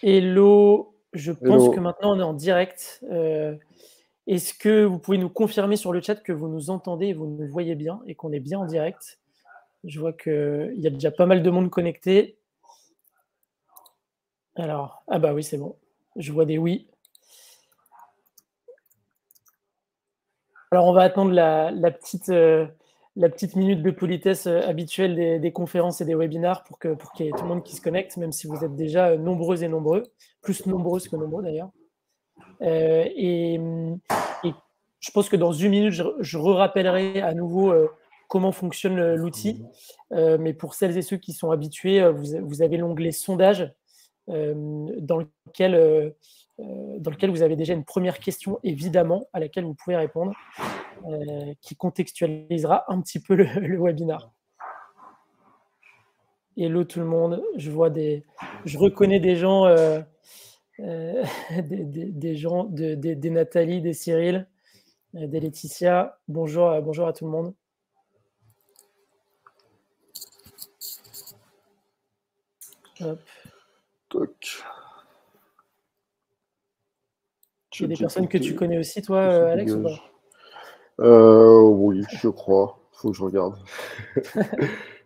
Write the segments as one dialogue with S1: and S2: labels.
S1: Hello, je pense que
S2: Hello.
S1: maintenant on est en direct. Est-ce que vous pouvez nous confirmer sur le chat que vous nous entendez et vous nous voyez bien et qu'on est bien en direct? Je vois qu'il y a déjà pas mal de monde connecté. Alors, ah bah oui, c'est bon. Je vois des oui. Alors, on va attendre la petite minute de politesse habituelle des conférences et des webinars pour qu'il y ait tout le monde qui se connecte, même si vous êtes déjà nombreux et nombreux, plus nombreuses que nombreux d'ailleurs. Et je pense que dans une minute, je rappellerai à nouveau comment fonctionne l'outil. Mais pour celles et ceux qui sont habitués, vous avez l'onglet sondage dans lequel vous avez déjà une première question, évidemment, à laquelle vous pouvez répondre, qui contextualisera un petit peu le webinar. Hello tout le monde, je reconnais des gens, des gens, des Nathalie, des Cyril, des Laetitia. Bonjour, bonjour à tout le monde. Hop.
S2: Toc.
S1: Il y a des personnes que tu connais aussi, toi, Alex, ou pas?
S2: Oui, je crois. Faut que je regarde.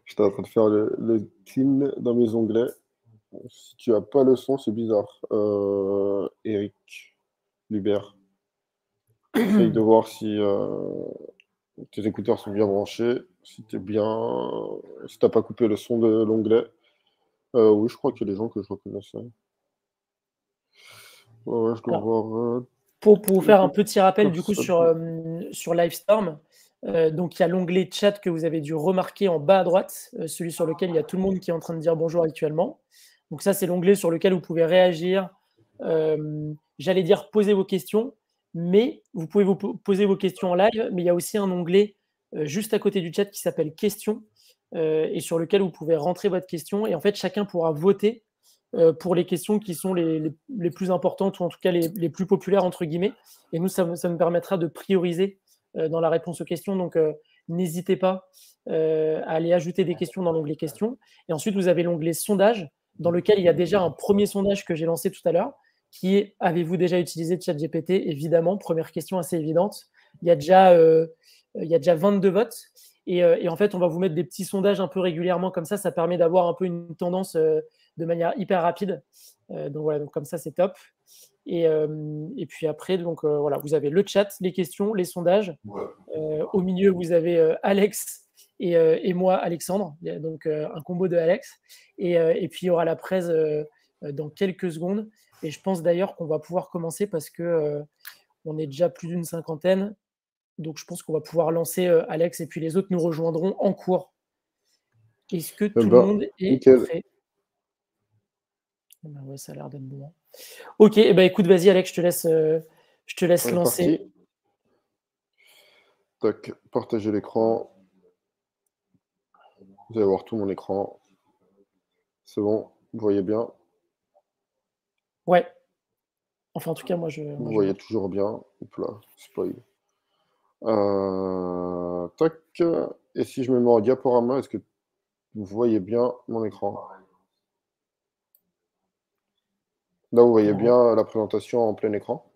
S2: J'étais en train de faire le clean dans mes onglets. Si tu as pas le son, c'est bizarre. Eric Lubert. Essaye de voir si tes écouteurs sont bien branchés. Si t'es bien. Si t'as pas coupé le son de l'onglet. Oui, je crois qu'il y a des gens que je reconnaissais. Ouais, je dois
S1: Alors,
S2: voir.
S1: pour vous faire un petit rappel du coup
S2: Personne.
S1: sur Livestorm, donc il y a l'onglet chat que vous avez dû remarquer en bas à droite, celui sur lequel il y a tout le monde qui est en train de dire bonjour actuellement. Donc ça, c'est l'onglet sur lequel vous pouvez réagir, j'allais dire poser vos questions, mais vous pouvez vous poser vos questions en live, mais il y a aussi un onglet juste à côté du chat qui s'appelle questions et sur lequel vous pouvez rentrer votre question et en fait chacun pourra voter pour les questions qui sont les plus importantes ou en tout cas les plus populaires entre guillemets. Et nous, ça nous permettra de prioriser dans la réponse aux questions. Donc, n'hésitez pas à aller ajouter des questions dans l'onglet questions. Et ensuite, vous avez l'onglet sondage dans lequel il y a déjà un premier sondage que j'ai lancé tout à l'heure qui est: avez-vous déjà utilisé ChatGPT? Évidemment, première question assez évidente. Il y a déjà 22 votes. Et en fait, on va vous mettre des petits sondages un peu régulièrement comme ça. Ça permet d'avoir un peu une tendance de manière hyper rapide. Donc voilà, donc comme ça, c'est top. Et puis après, donc voilà, vous avez le chat, les questions, les sondages. Au milieu, vous avez Alex et moi, Alexandre. Donc un combo de Alex. Et puis il y aura la presse dans quelques secondes. Et je pense d'ailleurs qu'on va pouvoir commencer parce que on est déjà plus d'une cinquantaine. Donc je pense qu'on va pouvoir lancer Alex et puis les autres nous rejoindront en cours. Est-ce que tout le monde est
S2: nickel.
S1: prêt? Ben ouais, ça a l'air d'être bon. Ok, bah écoute, vas-y Alex, je te laisse lancer.
S2: Parti. Tac, partager l'écran. Vous allez voir tout mon écran. C'est bon, vous voyez bien.
S1: Ouais. Enfin, en tout cas, moi,
S2: Vous voyez
S1: vois.
S2: toujours bien. Hop là, spoil. Tac. Et si je me mets en diaporama, est-ce que vous voyez bien mon écran? Là, vous voyez bien la présentation en plein écran?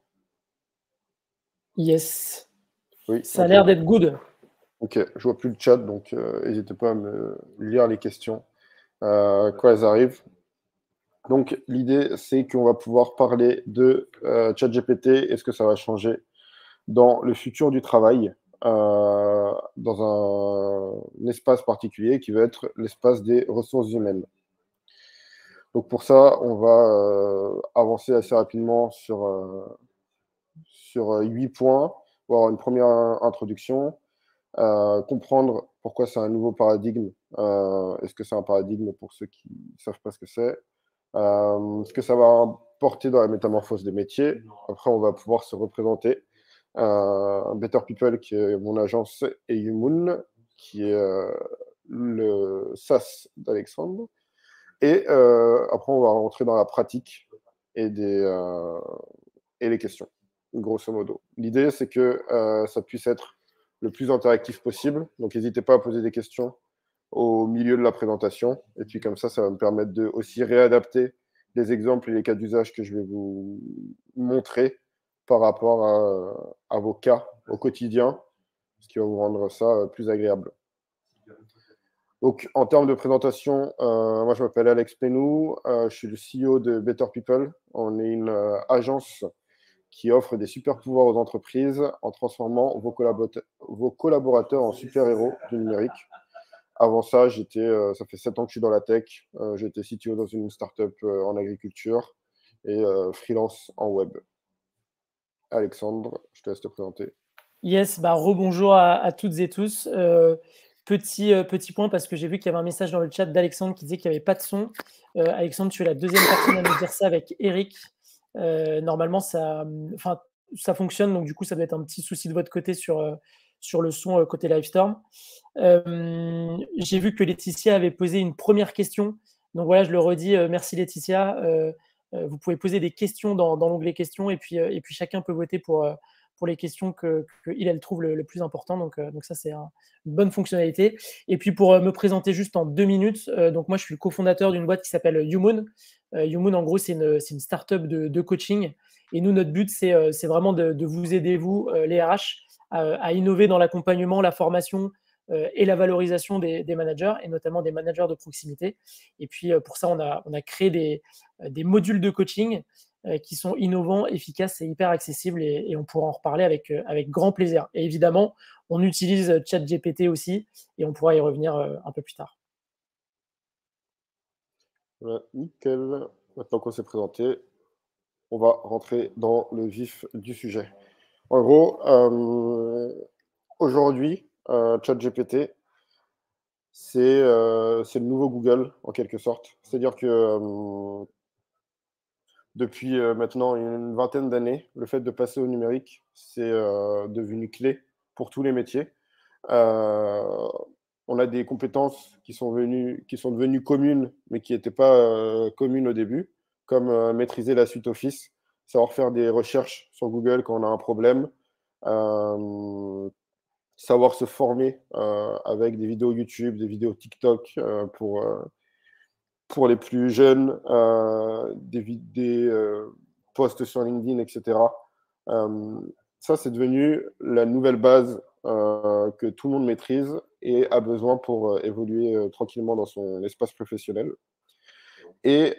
S1: Yes.
S2: Oui,
S1: Ça a
S2: ok.
S1: l'air d'être good.
S2: Ok, je vois plus le chat, donc n'hésitez pas à me lire les questions quand elles arrivent. Donc, l'idée, c'est qu'on va pouvoir parler de ChatGPT et ce que ça va changer dans le futur du travail, dans un espace particulier qui va être l'espace des ressources humaines. Donc, pour ça, on va avancer assez rapidement sur 8 points, pour avoir une première introduction, comprendre pourquoi c'est un nouveau paradigme. Est-ce que c'est un paradigme pour ceux qui ne savent pas ce que c'est? Ce que ça va porter dans la métamorphose des métiers. Après, on va pouvoir se représenter. Better People, qui est mon agence, et Humoon, qui est le SaaS d'Alexandre. Et après, on va rentrer dans la pratique et les questions, grosso modo. L'idée, c'est que ça puisse être le plus interactif possible. Donc, n'hésitez pas à poser des questions au milieu de la présentation. Et puis comme ça va me permettre de aussi réadapter les exemples et les cas d'usage que je vais vous montrer par rapport à vos cas au quotidien, ce qui va vous rendre ça plus agréable. Donc, en termes de présentation, moi, je m'appelle Alex Penou, je suis le CEO de Better People. On est une agence qui offre des super pouvoirs aux entreprises en transformant vos collaborateurs en super-héros du numérique. Avant ça, ça fait 7 ans que je suis dans la tech. J'étais CTO dans une startup en agriculture et freelance en web. Alexandre, je te laisse te présenter.
S1: Yes, rebonjour à toutes et tous. Petit point, parce que j'ai vu qu'il y avait un message dans le chat d'Alexandre qui disait qu'il n'y avait pas de son. Alexandre, tu es la deuxième personne à nous dire ça avec Eric. Normalement, ça fonctionne, donc du coup, ça doit être un petit souci de votre côté sur le son côté Livestorm. J'ai vu que Laetitia avait posé une première question. Donc voilà, je le redis, merci Laetitia. Vous pouvez poser des questions dans l'onglet questions et puis chacun peut voter pour les questions qu'il elle trouve le plus important. Donc ça, c'est une bonne fonctionnalité. Et puis pour me présenter juste en 2 minutes, donc moi, je suis le cofondateur d'une boîte qui s'appelle YouMoon. YouMoon, en gros, c'est une startup de coaching. Et nous, notre but, c'est vraiment de vous aider, vous, les RH, à innover dans l'accompagnement, la formation et la valorisation des managers, et notamment des managers de proximité. Et puis, pour ça, on a créé des modules de coaching qui sont innovants, efficaces et hyper accessibles, et on pourra en reparler avec grand plaisir. Et évidemment, on utilise ChatGPT aussi, et on pourra y revenir un peu plus tard.
S2: Voilà, nickel. Maintenant qu'on s'est présenté, on va rentrer dans le vif du sujet. En gros, aujourd'hui, ChatGPT, c'est le nouveau Google, en quelque sorte. C'est-à-dire que depuis maintenant une vingtaine d'années, le fait de passer au numérique, c'est devenu clé pour tous les métiers. On a des compétences qui sont devenues communes, mais qui n'étaient pas communes au début, comme maîtriser la suite Office, savoir faire des recherches sur Google quand on a un problème, savoir se former avec des vidéos YouTube, des vidéos TikTok pour les plus jeunes, des posts sur LinkedIn, etc. Ça, c'est devenu la nouvelle base que tout le monde maîtrise et a besoin pour évoluer tranquillement dans son espace professionnel. Et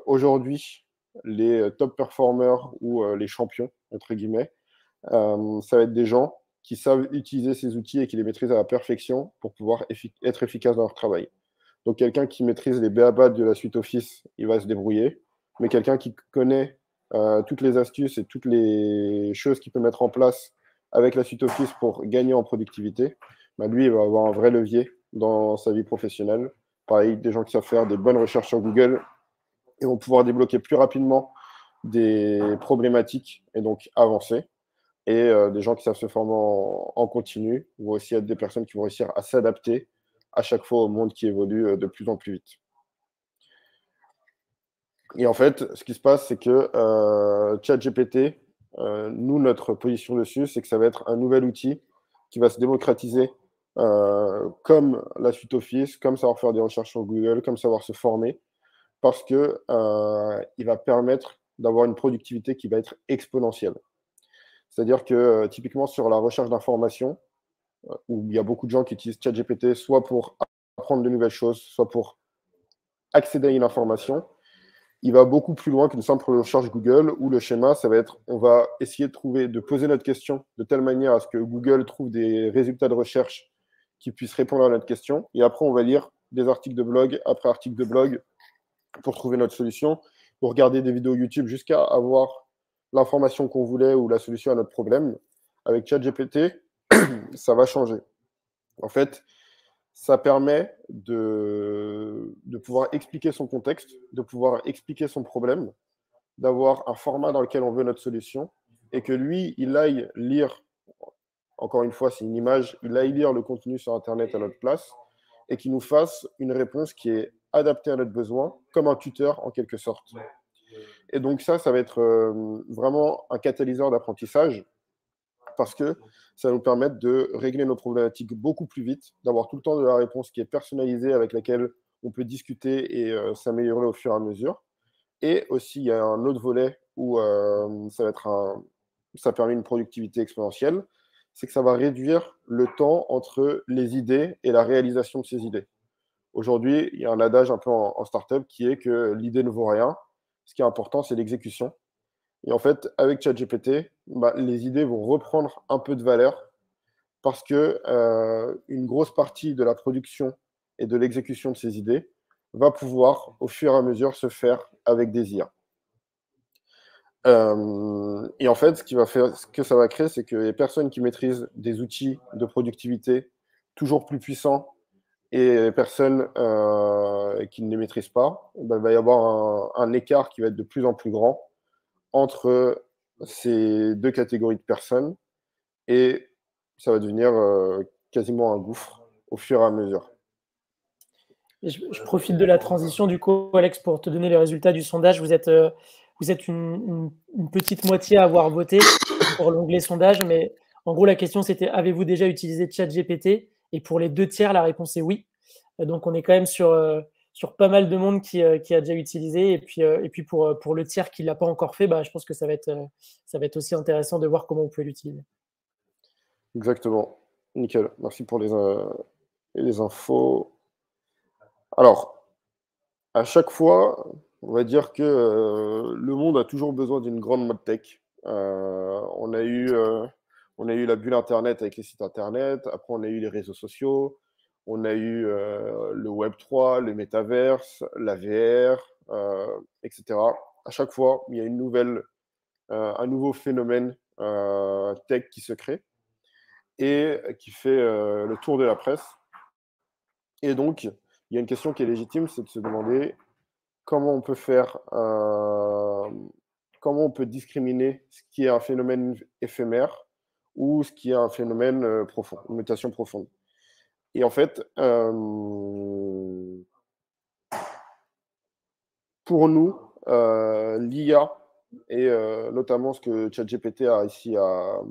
S2: aujourd'hui, les top performers ou les champions, entre guillemets, ça va être des gens qui savent utiliser ces outils et qui les maîtrisent à la perfection pour pouvoir être efficaces dans leur travail. Donc, quelqu'un qui maîtrise les b.a.-ba de la suite Office, il va se débrouiller. Mais quelqu'un qui connaît toutes les astuces et toutes les choses qu'il peut mettre en place avec la suite Office pour gagner en productivité, lui, il va avoir un vrai levier dans sa vie professionnelle. Pareil, des gens qui savent faire des bonnes recherches sur Google et vont pouvoir débloquer plus rapidement des problématiques et donc avancer. Et des gens qui savent se former en continu vont aussi être des personnes qui vont réussir à s'adapter à chaque fois au monde qui évolue de plus en plus vite. Et en fait, ce qui se passe, c'est que ChatGPT, nous, notre position dessus, c'est que ça va être un nouvel outil qui va se démocratiser comme la suite Office, comme savoir faire des recherches sur Google, comme savoir se former, parce qu'il va permettre d'avoir une productivité qui va être exponentielle. C'est-à-dire que typiquement sur la recherche d'informations, où il y a beaucoup de gens qui utilisent ChatGPT soit pour apprendre de nouvelles choses, soit pour accéder à une information, il va beaucoup plus loin qu'une simple recherche Google, où le schéma, ça va être, on va essayer de poser notre question de telle manière à ce que Google trouve des résultats de recherche qui puissent répondre à notre question, et après on va lire des articles de blog après articles de blog pour trouver notre solution, pour regarder des vidéos YouTube jusqu'à avoir l'information qu'on voulait ou la solution à notre problème. Avec ChatGPT, ça va changer. En fait, ça permet de pouvoir expliquer son contexte, de pouvoir expliquer son problème, d'avoir un format dans lequel on veut notre solution, et que lui, il aille lire, encore une fois, c'est une image, il aille lire le contenu sur Internet à notre place, et qu'il nous fasse une réponse qui est adaptée à notre besoin, comme un tuteur en quelque sorte. Et donc ça va être vraiment un catalyseur d'apprentissage. parce que ça va nous permettre de régler nos problématiques beaucoup plus vite, d'avoir tout le temps de la réponse qui est personnalisée, avec laquelle on peut discuter et s'améliorer au fur et à mesure. Et aussi, il y a un autre volet où ça permet une productivité exponentielle, c'est que ça va réduire le temps entre les idées et la réalisation de ces idées. Aujourd'hui, il y a un adage un peu en startup qui est que l'idée ne vaut rien. Ce qui est important, c'est l'exécution. Et en fait, avec ChatGPT, les idées vont reprendre un peu de valeur parce que une grosse partie de la production et de l'exécution de ces idées va pouvoir, au fur et à mesure, se faire avec des IA. Et en fait, ce que ça va créer, c'est que les personnes qui maîtrisent des outils de productivité toujours plus puissants et les personnes qui ne les maîtrisent pas, il va y avoir un écart qui va être de plus en plus grand entre ces deux catégories de personnes, et ça va devenir quasiment un gouffre au fur et à mesure.
S1: Et je profite de la transition du coup, Alex, pour te donner les résultats du sondage. Vous êtes une petite moitié à avoir voté pour l'onglet sondage, mais en gros, la question c'était: avez-vous déjà utilisé ChatGPT? Et pour les 2/3, la réponse est oui. Donc on est quand même sur pas mal de monde qui a déjà utilisé. Et puis pour le tiers qui ne l'a pas encore fait, je pense que ça va être aussi intéressant de voir comment vous pouvez l'utiliser.
S2: Exactement. Nickel. Merci pour les infos. Alors, à chaque fois, on va dire que le monde a toujours besoin d'une grande mode tech. On a eu la bulle Internet avec les sites Internet. Après, on a eu les réseaux sociaux. On a eu le Web3, le métaverse, la VR, etc. À chaque fois, il y a un nouveau phénomène tech qui se crée et qui fait le tour de la presse. Et donc, il y a une question qui est légitime, c'est de se demander comment on peut comment on peut discriminer ce qui est un phénomène éphémère ou ce qui est un phénomène profond, une mutation profonde. Et en fait, pour nous, l'IA et notamment ce que ChatGPT a réussi à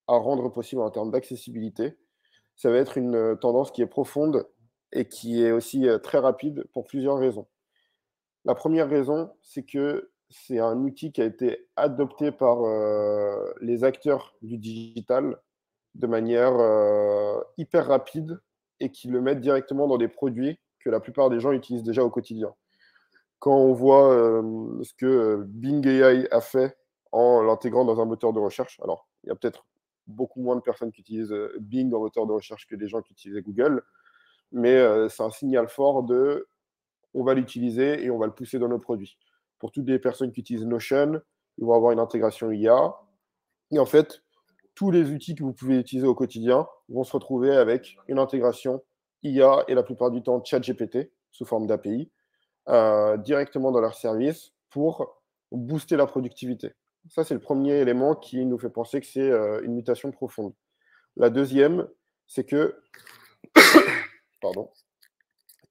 S2: rendre possible en termes d'accessibilité, ça va être une tendance qui est profonde et qui est aussi très rapide pour plusieurs raisons. La première raison, c'est que c'est un outil qui a été adopté par les acteurs du digital de manière hyper rapide et qui le mettent directement dans des produits que la plupart des gens utilisent déjà au quotidien. Quand on voit ce que Bing AI a fait en l'intégrant dans un moteur de recherche, alors il y a peut-être beaucoup moins de personnes qui utilisent Bing en moteur de recherche que des gens qui utilisaient Google, mais c'est un signal fort de on va l'utiliser et on va le pousser dans nos produits. Pour toutes les personnes qui utilisent Notion, ils vont avoir une intégration IA. Et en fait, tous les outils que vous pouvez utiliser au quotidien vont se retrouver avec une intégration IA et la plupart du temps ChatGPT sous forme d'API directement dans leur service pour booster la productivité. Ça, c'est le premier élément qui nous fait penser que c'est une mutation profonde. La deuxième, c'est que pardon,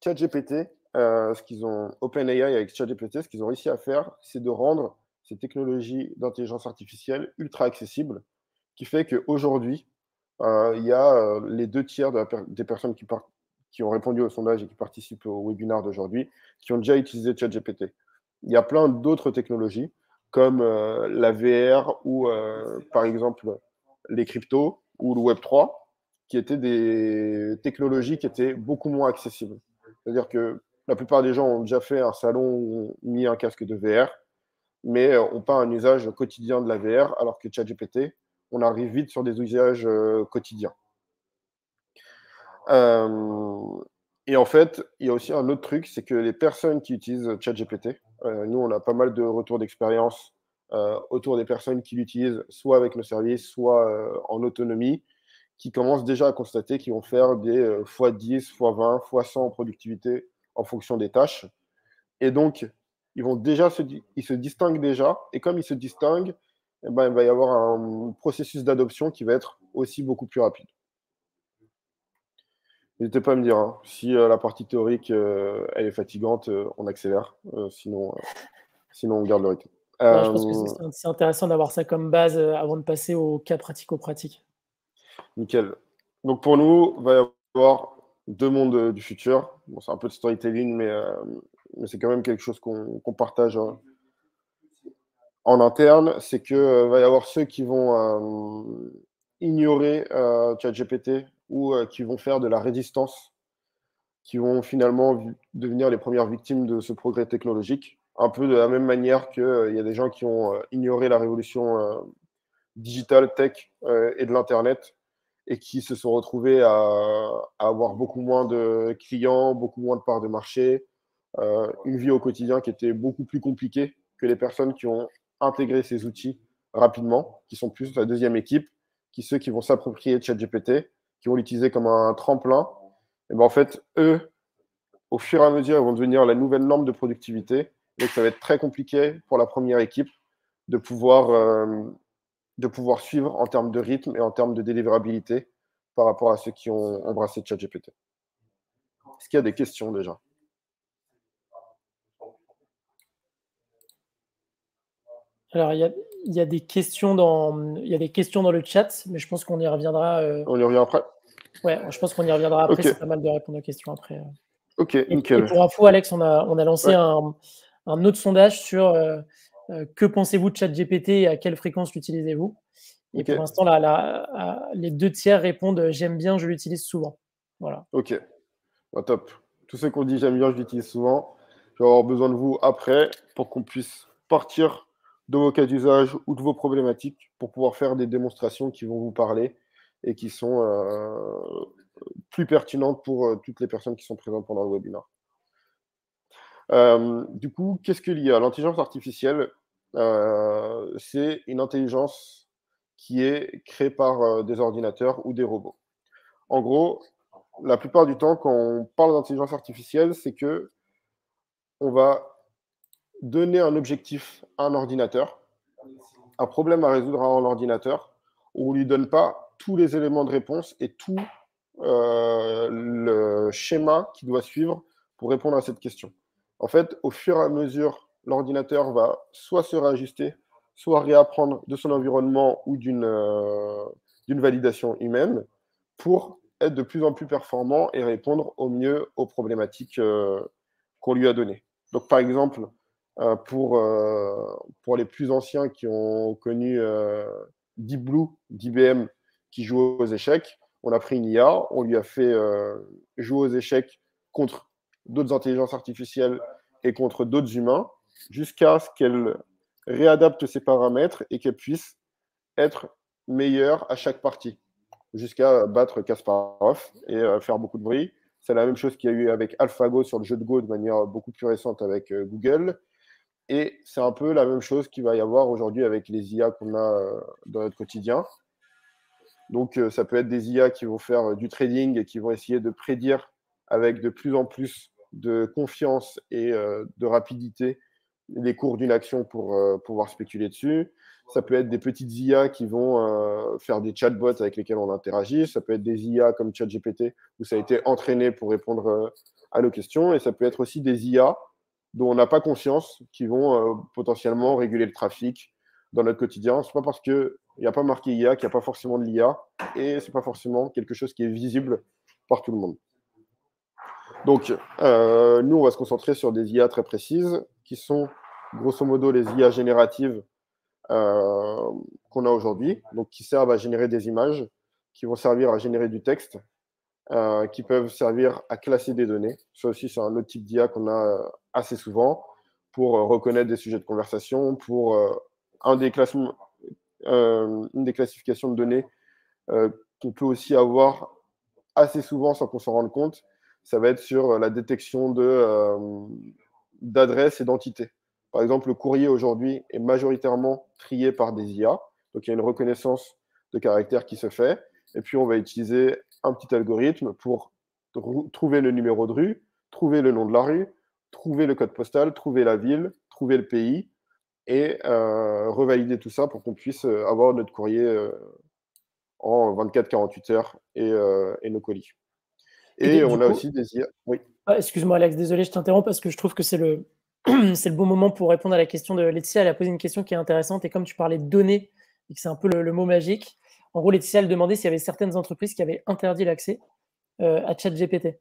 S2: ChatGPT, OpenAI avec ChatGPT, ce qu'ils ont réussi à faire, c'est de rendre ces technologies d'intelligence artificielle ultra accessibles, qui fait qu'aujourd'hui, il y a les 2/3 des personnes qui ont répondu au sondage et qui participent au webinaire d'aujourd'hui, qui ont déjà utilisé ChatGPT. Il y a plein d'autres technologies, comme la VR ou, par exemple, les cryptos ou le Web3, qui étaient des technologies qui étaient beaucoup moins accessibles. C'est-à-dire que la plupart des gens ont déjà fait un salon où ont mis un casque de VR, mais n'ont pas un usage quotidien de la VR, alors que ChatGPT, on arrive vite sur des usages quotidiens. Et en fait, il y a aussi un autre truc, c'est que les personnes qui utilisent ChatGPT, nous, on a pas mal de retours d'expérience autour des personnes qui l'utilisent soit avec nos services, soit en autonomie, qui commencent déjà à constater qu'ils vont faire des x10, x20, x100 en productivité en fonction des tâches. Et donc, ils se distinguent déjà. Et comme ils se distinguent, eh ben, il va y avoir un processus d'adoption qui va être aussi beaucoup plus rapide. N'hésitez pas à me dire hein, si la partie théorique elle est fatigante, on accélère. Sinon, on garde le rythme.
S1: Non, je pense que
S2: Euh,
S1: c'est intéressant d'avoir ça comme base avant de passer au cas pratico-pratique.
S2: Nickel. Donc pour nous, il va y avoir deux mondes du futur. Bon, c'est un peu de storytelling, mais c'est quand même quelque chose qu'on partage en interne. C'est que va y avoir ceux qui vont ignorer ChatGPT ou qui vont faire de la résistance, qui vont finalement devenir les premières victimes de ce progrès technologique. Un peu de la même manière qu'il y a des gens qui ont ignoré la révolution digital, tech et de l'Internet et qui se sont retrouvés à avoir beaucoup moins de clients, beaucoup moins de parts de marché, une vie au quotidien qui était beaucoup plus compliquée que les personnes qui ont intégré ces outils rapidement, qui sont plus la deuxième équipe, qui ceux qui vont s'approprier ChatGPT, qui vont l'utiliser comme un tremplin. Et ben en fait, eux, au fur et à mesure, ils vont devenir la nouvelle norme de productivité. Donc, ça va être très compliqué pour la première équipe de pouvoir suivre en termes de rythme et en termes de délivrabilité par rapport à ceux qui ont embrassé ChatGPT. Est-ce qu'il y a des questions déjà?
S1: Alors, il y a des questions dans le chat, mais je pense qu'on y reviendra.
S2: On y revient après?
S1: Ouais, je pense qu'on y reviendra après.
S2: Ok,
S1: C'est pas mal de répondre aux questions après.
S2: ok,
S1: Et
S2: nickel.
S1: pour info, Alex, on a lancé
S2: Ouais,
S1: un autre sondage sur que pensez-vous de ChatGPT et à quelle fréquence l'utilisez-vous? Et
S2: ok,
S1: pour l'instant, les 2 tiers répondent j'aime bien, je l'utilise souvent. Voilà.
S2: ok. Bah, top. Tous ceux qu'on dit j'aime bien, je l'utilise souvent. Je vais avoir besoin de vous après pour qu'on puisse partir de vos cas d'usage ou de vos problématiques pour pouvoir faire des démonstrations qui vont vous parler et qui sont plus pertinentes pour toutes les personnes qui sont présentes pendant le webinaire. Du coup, qu'est-ce que l'IA? L'intelligence artificielle, c'est une intelligence qui est créée par des ordinateurs ou des robots. En gros, la plupart du temps, quand on parle d'intelligence artificielle, c'est que on va donner un objectif à un ordinateur, un problème à résoudre à un ordinateur, où on ne lui donne pas tous les éléments de réponse et tout le schéma qu'il doit suivre pour répondre à cette question. En fait, au fur et à mesure, l'ordinateur va soit se réajuster, soit réapprendre de son environnement ou d'une validation humaine pour être de plus en plus performant et répondre au mieux aux problématiques qu'on lui a données. Donc, par exemple, pour les plus anciens qui ont connu Deep Blue d'IBM qui joue aux échecs, on a pris une IA, on lui a fait jouer aux échecs contre d'autres intelligences artificielles et contre d'autres humains, jusqu'à ce qu'elle réadapte ses paramètres et qu'elle puisse être meilleure à chaque partie, jusqu'à battre Kasparov et faire beaucoup de bruit. C'est la même chose qu'il y a eu avec AlphaGo sur le jeu de Go de manière beaucoup plus récente avec Google. Et c'est un peu la même chose qu'il va y avoir aujourd'hui avec les IA qu'on a dans notre quotidien. Donc, ça peut être des IA qui vont faire du trading et qui vont essayer de prédire avec de plus en plus de confiance et de rapidité les cours d'une action pour pouvoir spéculer dessus. Ça peut être des petites IA qui vont faire des chatbots avec lesquels on interagit. Ça peut être des IA comme ChatGPT où ça a été entraîné pour répondre à nos questions. Et ça peut être aussi des IA dont on n'a pas conscience qui vont potentiellement réguler le trafic dans notre quotidien. C'est pas parce qu'il n'y a pas marqué IA qu'il n'y a pas forcément de l'IA et c'est pas forcément quelque chose qui est visible par tout le monde. Donc, nous, on va se concentrer sur des IA très précises qui sont grosso modo les IA génératives qu'on a aujourd'hui, donc qui servent à générer des images, qui vont servir à générer du texte, qui peuvent servir à classer des données. Ça aussi, c'est un autre type d'IA qu'on a assez souvent pour reconnaître des sujets de conversation, pour une des classifications de données qu'on peut aussi avoir assez souvent sans qu'on s'en rende compte. Ça va être sur la détection d'adresses et d'entités. Par exemple, le courrier aujourd'hui est majoritairement trié par des IA. Donc, il y a une reconnaissance de caractère qui se fait. Et puis, on va utiliser un petit algorithme pour trouver le numéro de rue, trouver le nom de la rue, trouver le code postal, trouver la ville, trouver le pays et revalider tout ça pour qu'on puisse avoir notre courrier en 24-48 heures et nos colis. Et
S1: Du
S2: on a
S1: coup,
S2: aussi des IA. Oui.
S1: excuse-moi Alex, désolé, je t'interromps parce que je trouve que c'est c'est le bon moment pour répondre à la question de Laetitia. Elle a posé une question qui est intéressante et comme tu parlais de données et que c'est un peu le mot magique, en gros, Laetitia, elle demandait s'il y avait certaines entreprises qui avaient interdit l'accès à ChatGPT.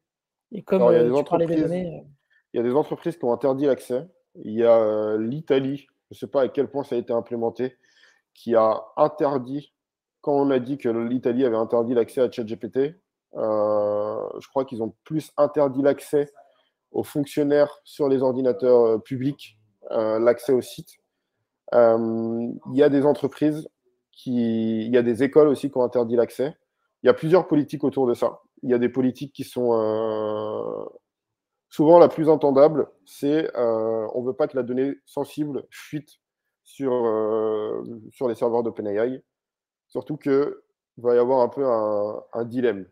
S1: Et comme
S2: Alors, il y a des
S1: tu parlais des
S2: entreprises,
S1: données,
S2: il y a des entreprises qui ont interdit l'accès. Il y a l'Italie, je ne sais pas à quel point ça a été implémenté, qui a interdit, quand on a dit que l'Italie avait interdit l'accès à ChatGPT, je crois qu'ils ont plus interdit l'accès aux fonctionnaires sur les ordinateurs publics, l'accès au site. Il y a des entreprises, il y a des écoles aussi qui ont interdit l'accès. Il y a plusieurs politiques autour de ça. Il y a des politiques qui sont souvent la plus entendable, c'est on ne veut pas que la donnée sensible fuite sur les serveurs d'OpenAI. Surtout qu'il va y avoir un peu un dilemme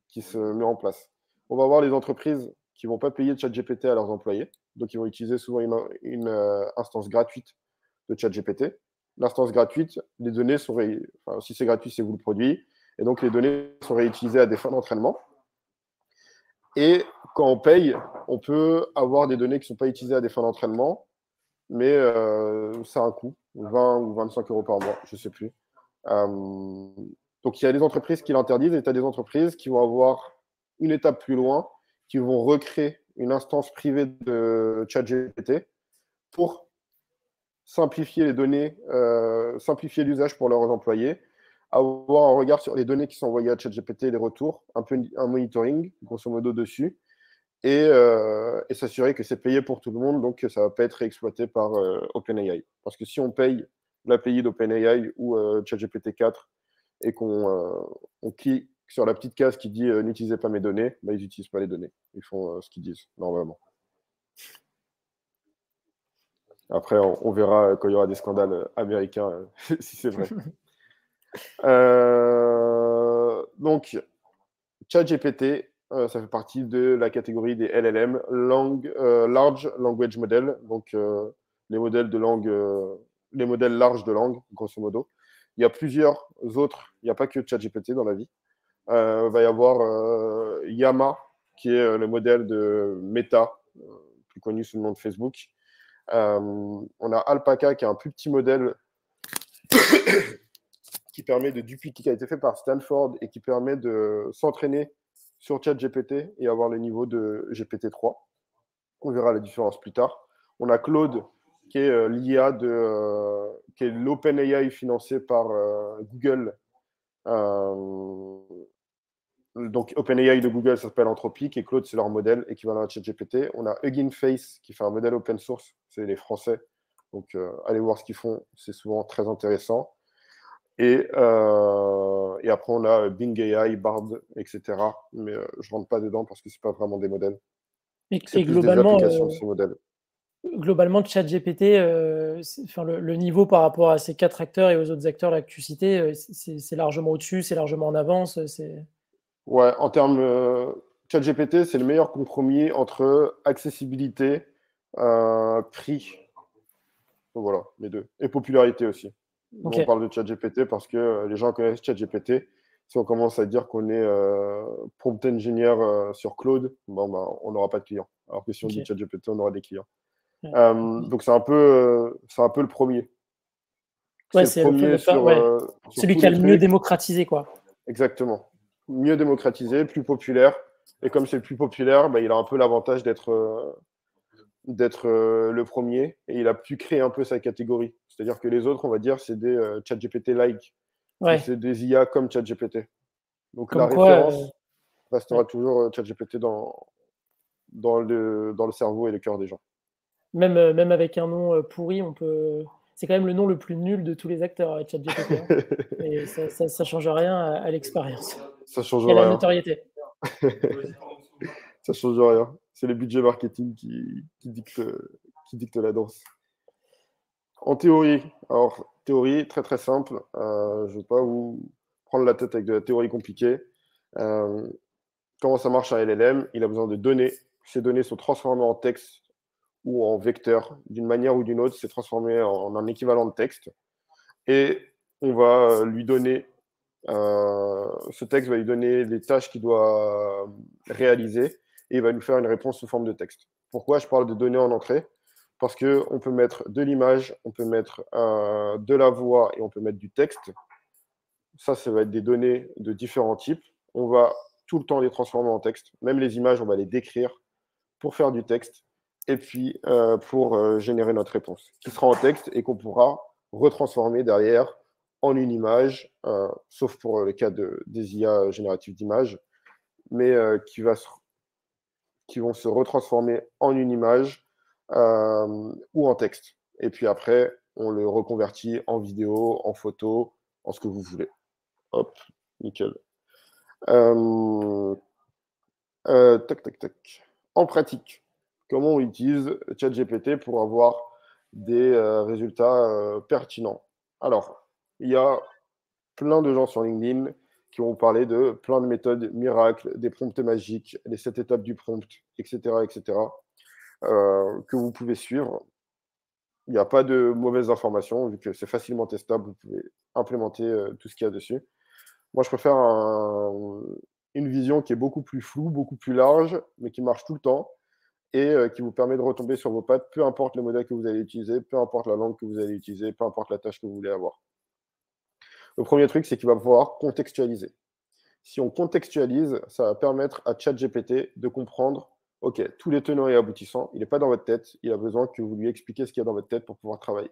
S2: qui se met en place. On va avoir les entreprises qui ne vont pas payer de ChatGPT à leurs employés, donc ils vont utiliser souvent une instance gratuite de ChatGPT. L'instance gratuite, les données sont enfin, si c'est gratuit, c'est vous le produit, et donc les données sont réutilisées à des fins d'entraînement. Et quand on paye, on peut avoir des données qui ne sont pas utilisées à des fins d'entraînement, mais ça a un coût, 20 ou 25 euros par mois, je ne sais plus. Donc il y a des entreprises qui l'interdisent et tu as des entreprises qui vont avoir une étape plus loin, qui vont recréer une instance privée de ChatGPT pour simplifier les données, simplifier l'usage pour leurs employés, avoir un regard sur les données qui sont envoyées à ChatGPT et les retours, un peu un monitoring, grosso modo, dessus, et s'assurer que c'est payé pour tout le monde, donc que ça ne va pas être exploité par OpenAI. Parce que si on paye l'API d'OpenAI ou ChatGPT 4 et qu'on clique sur la petite case qui dit n'utilisez pas mes données, bah, ils n'utilisent pas les données. Ils font ce qu'ils disent, normalement. Après, on verra quand il y aura des scandales américains, si c'est vrai. Donc, ChatGPT, ça fait partie de la catégorie des LLM, Large Language Model, donc les modèles de langue, les modèles larges de langue, grosso modo. Il y a plusieurs autres, il n'y a pas que ChatGPT dans la vie. Il va y avoir Llama, qui est le modèle de Meta, plus connu sous le nom de Facebook. On a Alpaca, qui est un plus petit modèle qui permet de dupliquer, qui a été fait par Stanford et qui permet de s'entraîner sur ChatGPT et avoir le niveau de GPT-3. On verra la différence plus tard. On a Claude, qui est l'IA qui est l'OpenAI financé par Google. Donc OpenAI de Google, ça s'appelle Anthropic, et Claude, c'est leur modèle équivalent à ChatGPT. On a Hugging Face, qui fait un modèle open source, c'est les Français. Donc allez voir ce qu'ils font, c'est souvent très intéressant. Et après, on a Bing AI, Bard, etc. Mais je ne rentre pas dedans parce que ce n'est pas vraiment des modèles. C'est plus des applications de ces modèles.
S1: Globalement, ChatGPT, le niveau par rapport à ces 4 acteurs et aux autres acteurs là que tu citais, c'est largement au-dessus, c'est largement en avance.
S2: Ouais, en termes ChatGPT, c'est le meilleur compromis entre accessibilité, prix. Donc voilà, les deux. Et popularité aussi. Okay. On parle de ChatGPT parce que les gens connaissent ChatGPT. Si on commence à dire qu'on est prompt engineer sur Claude, bon, ben, on n'aura pas de clients. Alors que si on dit ChatGPT, on aura des clients. Ouais. Donc c'est un peu le premier.
S1: Ouais, c'est le premier sur celui qui a le mieux démocratisé, quoi.
S2: Exactement. Mieux démocratisé, plus populaire. Et comme c'est le plus populaire, bah, il a un peu l'avantage d'être le premier. Et il a pu créer un peu sa catégorie. C'est-à-dire que les autres, on va dire, c'est des ChatGPT-like. Ouais. C'est des IA comme ChatGPT. Donc comme la référence restera toujours ChatGPT dans le cerveau et le cœur des gens.
S1: Même avec un nom pourri, on peut. C'est quand même le nom le plus nul de tous les acteurs, ChatGPT. Hein. Et ça change rien à l'expérience.
S2: Ça change
S1: rien.
S2: Et
S1: à la notoriété.
S2: Ça change rien. C'est les budgets marketing qui dictent la danse. En théorie, alors théorie très très simple. Je ne vais pas vous prendre la tête avec de la théorie compliquée. Comment ça marche un LLM? Il a besoin de données. Ces données sont transformées en texte ou en vecteur. D'une manière ou d'une autre, c'est transformé en un équivalent de texte. Et on va lui donner, ce texte va lui donner les tâches qu'il doit réaliser et il va nous faire une réponse sous forme de texte. Pourquoi je parle de données en entrée? parce qu'on peut mettre de l'image, on peut mettre de la voix et on peut mettre du texte. Ça va être des données de différents types. On va tout le temps les transformer en texte. Même les images, on va les décrire pour faire du texte et puis pour générer notre réponse, qui sera en texte et qu'on pourra retransformer derrière en une image, sauf pour le cas des IA génératives d'images, mais qui vont se retransformer en une image ou en texte. Et puis après, on le reconvertit en vidéo, en photo, en ce que vous voulez. Hop, nickel. Tac, tac, tac. En pratique, comment on utilise ChatGPT pour avoir des résultats pertinents? Alors, il y a plein de gens sur LinkedIn qui vont parler de plein de méthodes miracles, des prompts magiques, les 7 étapes du prompt, etc., que vous pouvez suivre. Il n'y a pas de mauvaises informations, vu que c'est facilement testable, vous pouvez implémenter tout ce qu'il y a dessus. Moi, je préfère une vision qui est beaucoup plus floue, beaucoup plus large, mais qui marche tout le temps et qui vous permet de retomber sur vos pattes, peu importe le modèle que vous allez utiliser, peu importe la langue que vous allez utiliser, peu importe la tâche que vous voulez avoir. Le premier truc, c'est qu'il va pouvoir contextualiser. Si on contextualise, ça va permettre à ChatGPT de comprendre, OK, tous les tenants et aboutissants, il n'est pas dans votre tête, il a besoin que vous lui expliquiez ce qu'il y a dans votre tête pour pouvoir travailler.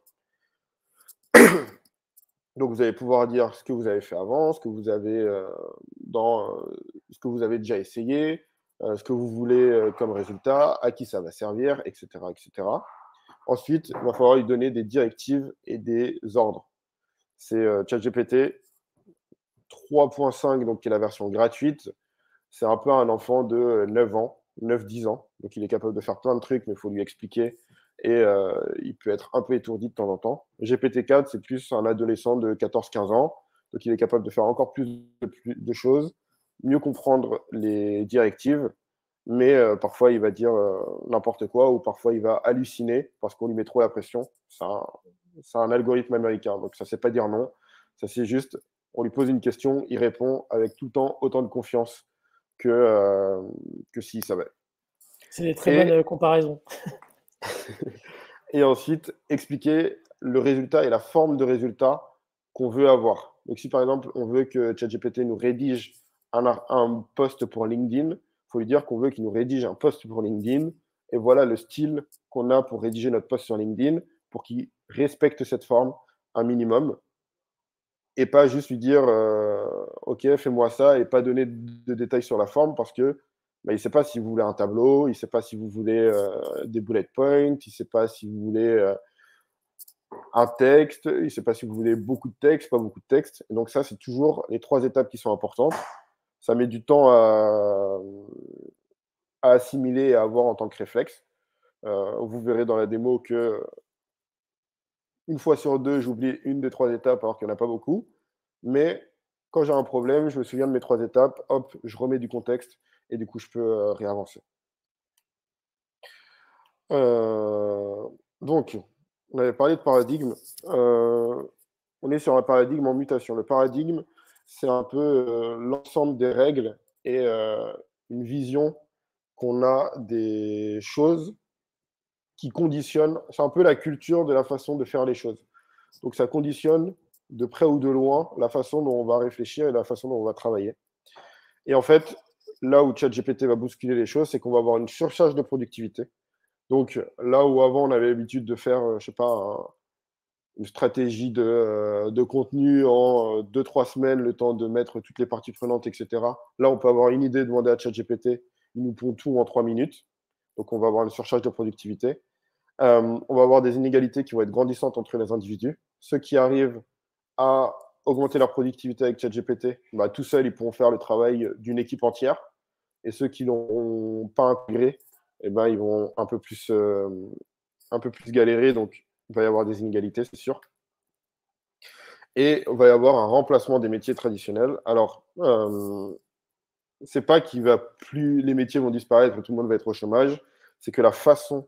S2: Donc, vous allez pouvoir dire ce que vous avez fait avant, ce que vous avez, ce que vous avez déjà essayé, ce que vous voulez comme résultat, à qui ça va servir, etc., etc. Ensuite, il va falloir lui donner des directives et des ordres. C'est ChatGPT 3.5, donc qui est la version gratuite. C'est un peu un enfant de 9 ans, 9-10 ans. Donc, il est capable de faire plein de trucs, mais il faut lui expliquer. Et il peut être un peu étourdi de temps en temps. GPT-4, c'est plus un adolescent de 14-15 ans. Donc, il est capable de faire encore plus de choses, mieux comprendre les directives. Mais parfois, il va dire n'importe quoi ou parfois, il va halluciner parce qu'on lui met trop la pression. C'est un algorithme américain. Donc, ça ne sait pas dire non. Ça, c'est juste, on lui pose une question, il répond avec tout le temps autant de confiance que s'il savait.
S1: C'est des très bonnes comparaisons.
S2: Et ensuite, expliquer le résultat et la forme de résultat qu'on veut avoir. Donc, si par exemple, on veut que ChatGPT nous rédige un post pour LinkedIn, il faut lui dire qu'on veut qu'il nous rédige un post pour LinkedIn. Et voilà le style qu'on a pour rédiger notre post sur LinkedIn pour qu'il respecte cette forme un minimum. Et pas juste lui dire OK, fais-moi ça et pas donner de détails sur la forme parce que il ne sait pas si vous voulez un tableau, il ne sait pas si vous voulez des bullet points, il ne sait pas si vous voulez un texte, il ne sait pas si vous voulez beaucoup de texte, pas beaucoup de texte. Et donc ça, c'est toujours les 3 étapes qui sont importantes. Ça met du temps à assimiler et à avoir en tant que réflexe. Vous verrez dans la démo que une fois sur 2, j'oublie une des 3 étapes alors qu'il n'y en a pas beaucoup. Mais quand j'ai un problème, je me souviens de mes 3 étapes, hop, je remets du contexte et du coup, je peux réavancer. Donc, on avait parlé de paradigme. On est sur un paradigme en mutation. Le paradigme, c'est un peu l'ensemble des règles et une vision qu'on a des choses qui conditionnent. C'est un peu la culture de la façon de faire les choses. Donc, ça conditionne de près ou de loin la façon dont on va réfléchir et la façon dont on va travailler. Et en fait, là où ChatGPT va bousculer les choses, c'est qu'on va avoir une surcharge de productivité. Donc, là où avant, on avait l'habitude de faire, je sais pas, une stratégie de contenu en 2-3 semaines, le temps de mettre toutes les parties prenantes, etc. Là, on peut avoir une idée, demander à ChatGPT, il nous pond tout en 3 minutes. Donc, on va avoir une surcharge de productivité. On va avoir des inégalités qui vont être grandissantes entre les individus. Ceux qui arrivent à augmenter leur productivité avec ChatGPT, bah, tout seuls, ils pourront faire le travail d'une équipe entière. Et ceux qui n'ont pas intégré, eh ben, ils vont un peu plus galérer. Donc, il va y avoir des inégalités, c'est sûr. Et il va y avoir un remplacement des métiers traditionnels. Alors, c'est pas les métiers vont disparaître et tout le monde va être au chômage. C'est que la façon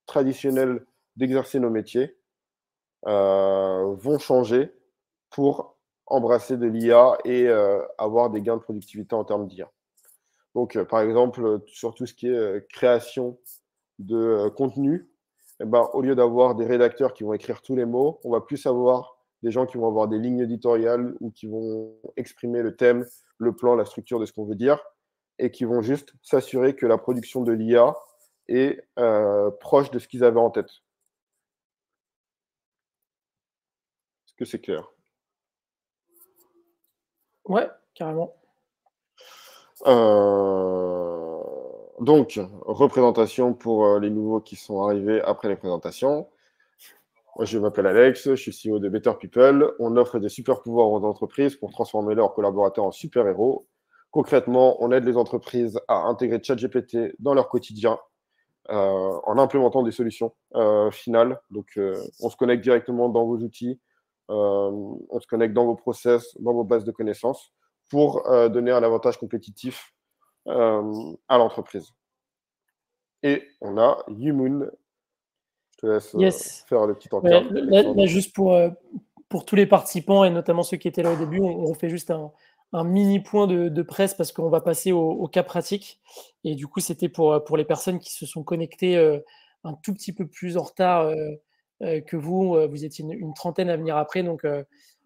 S2: traditionnelle d'exercer nos métiers vont changer pour embrasser de l'IA et avoir des gains de productivité en termes d'IA. Donc, par exemple, sur tout ce qui est création de contenu, eh ben, au lieu d'avoir des rédacteurs qui vont écrire tous les mots, on va plus avoir des gens qui vont avoir des lignes éditoriales ou qui vont exprimer le thème, le plan, la structure de ce qu'on veut dire, et qui vont juste s'assurer que la production de l'IA est proche de ce qu'ils avaient en tête. Est-ce que c'est clair?
S1: Ouais, carrément.
S2: Donc, représentation pour les nouveaux qui sont arrivés après les présentations. Moi, je m'appelle Alex, je suis CEO de Better People. On offre des super pouvoirs aux entreprises pour transformer leurs collaborateurs en super-héros. Concrètement, on aide les entreprises à intégrer ChatGPT dans leur quotidien en implémentant des solutions finales. Donc, on se connecte directement dans vos outils, on se connecte dans vos process, dans vos bases de connaissances pour donner un avantage compétitif à l'entreprise. Et on a Yumoon. Je te laisse faire le petit encart.
S1: Là, juste pour tous les participants et notamment ceux qui étaient là au début, on refait juste un mini point de presse parce qu'on va passer au cas pratique. Et du coup, c'était pour les personnes qui se sont connectées un tout petit peu plus en retard que vous. Vous étiez une trentaine à venir après. Donc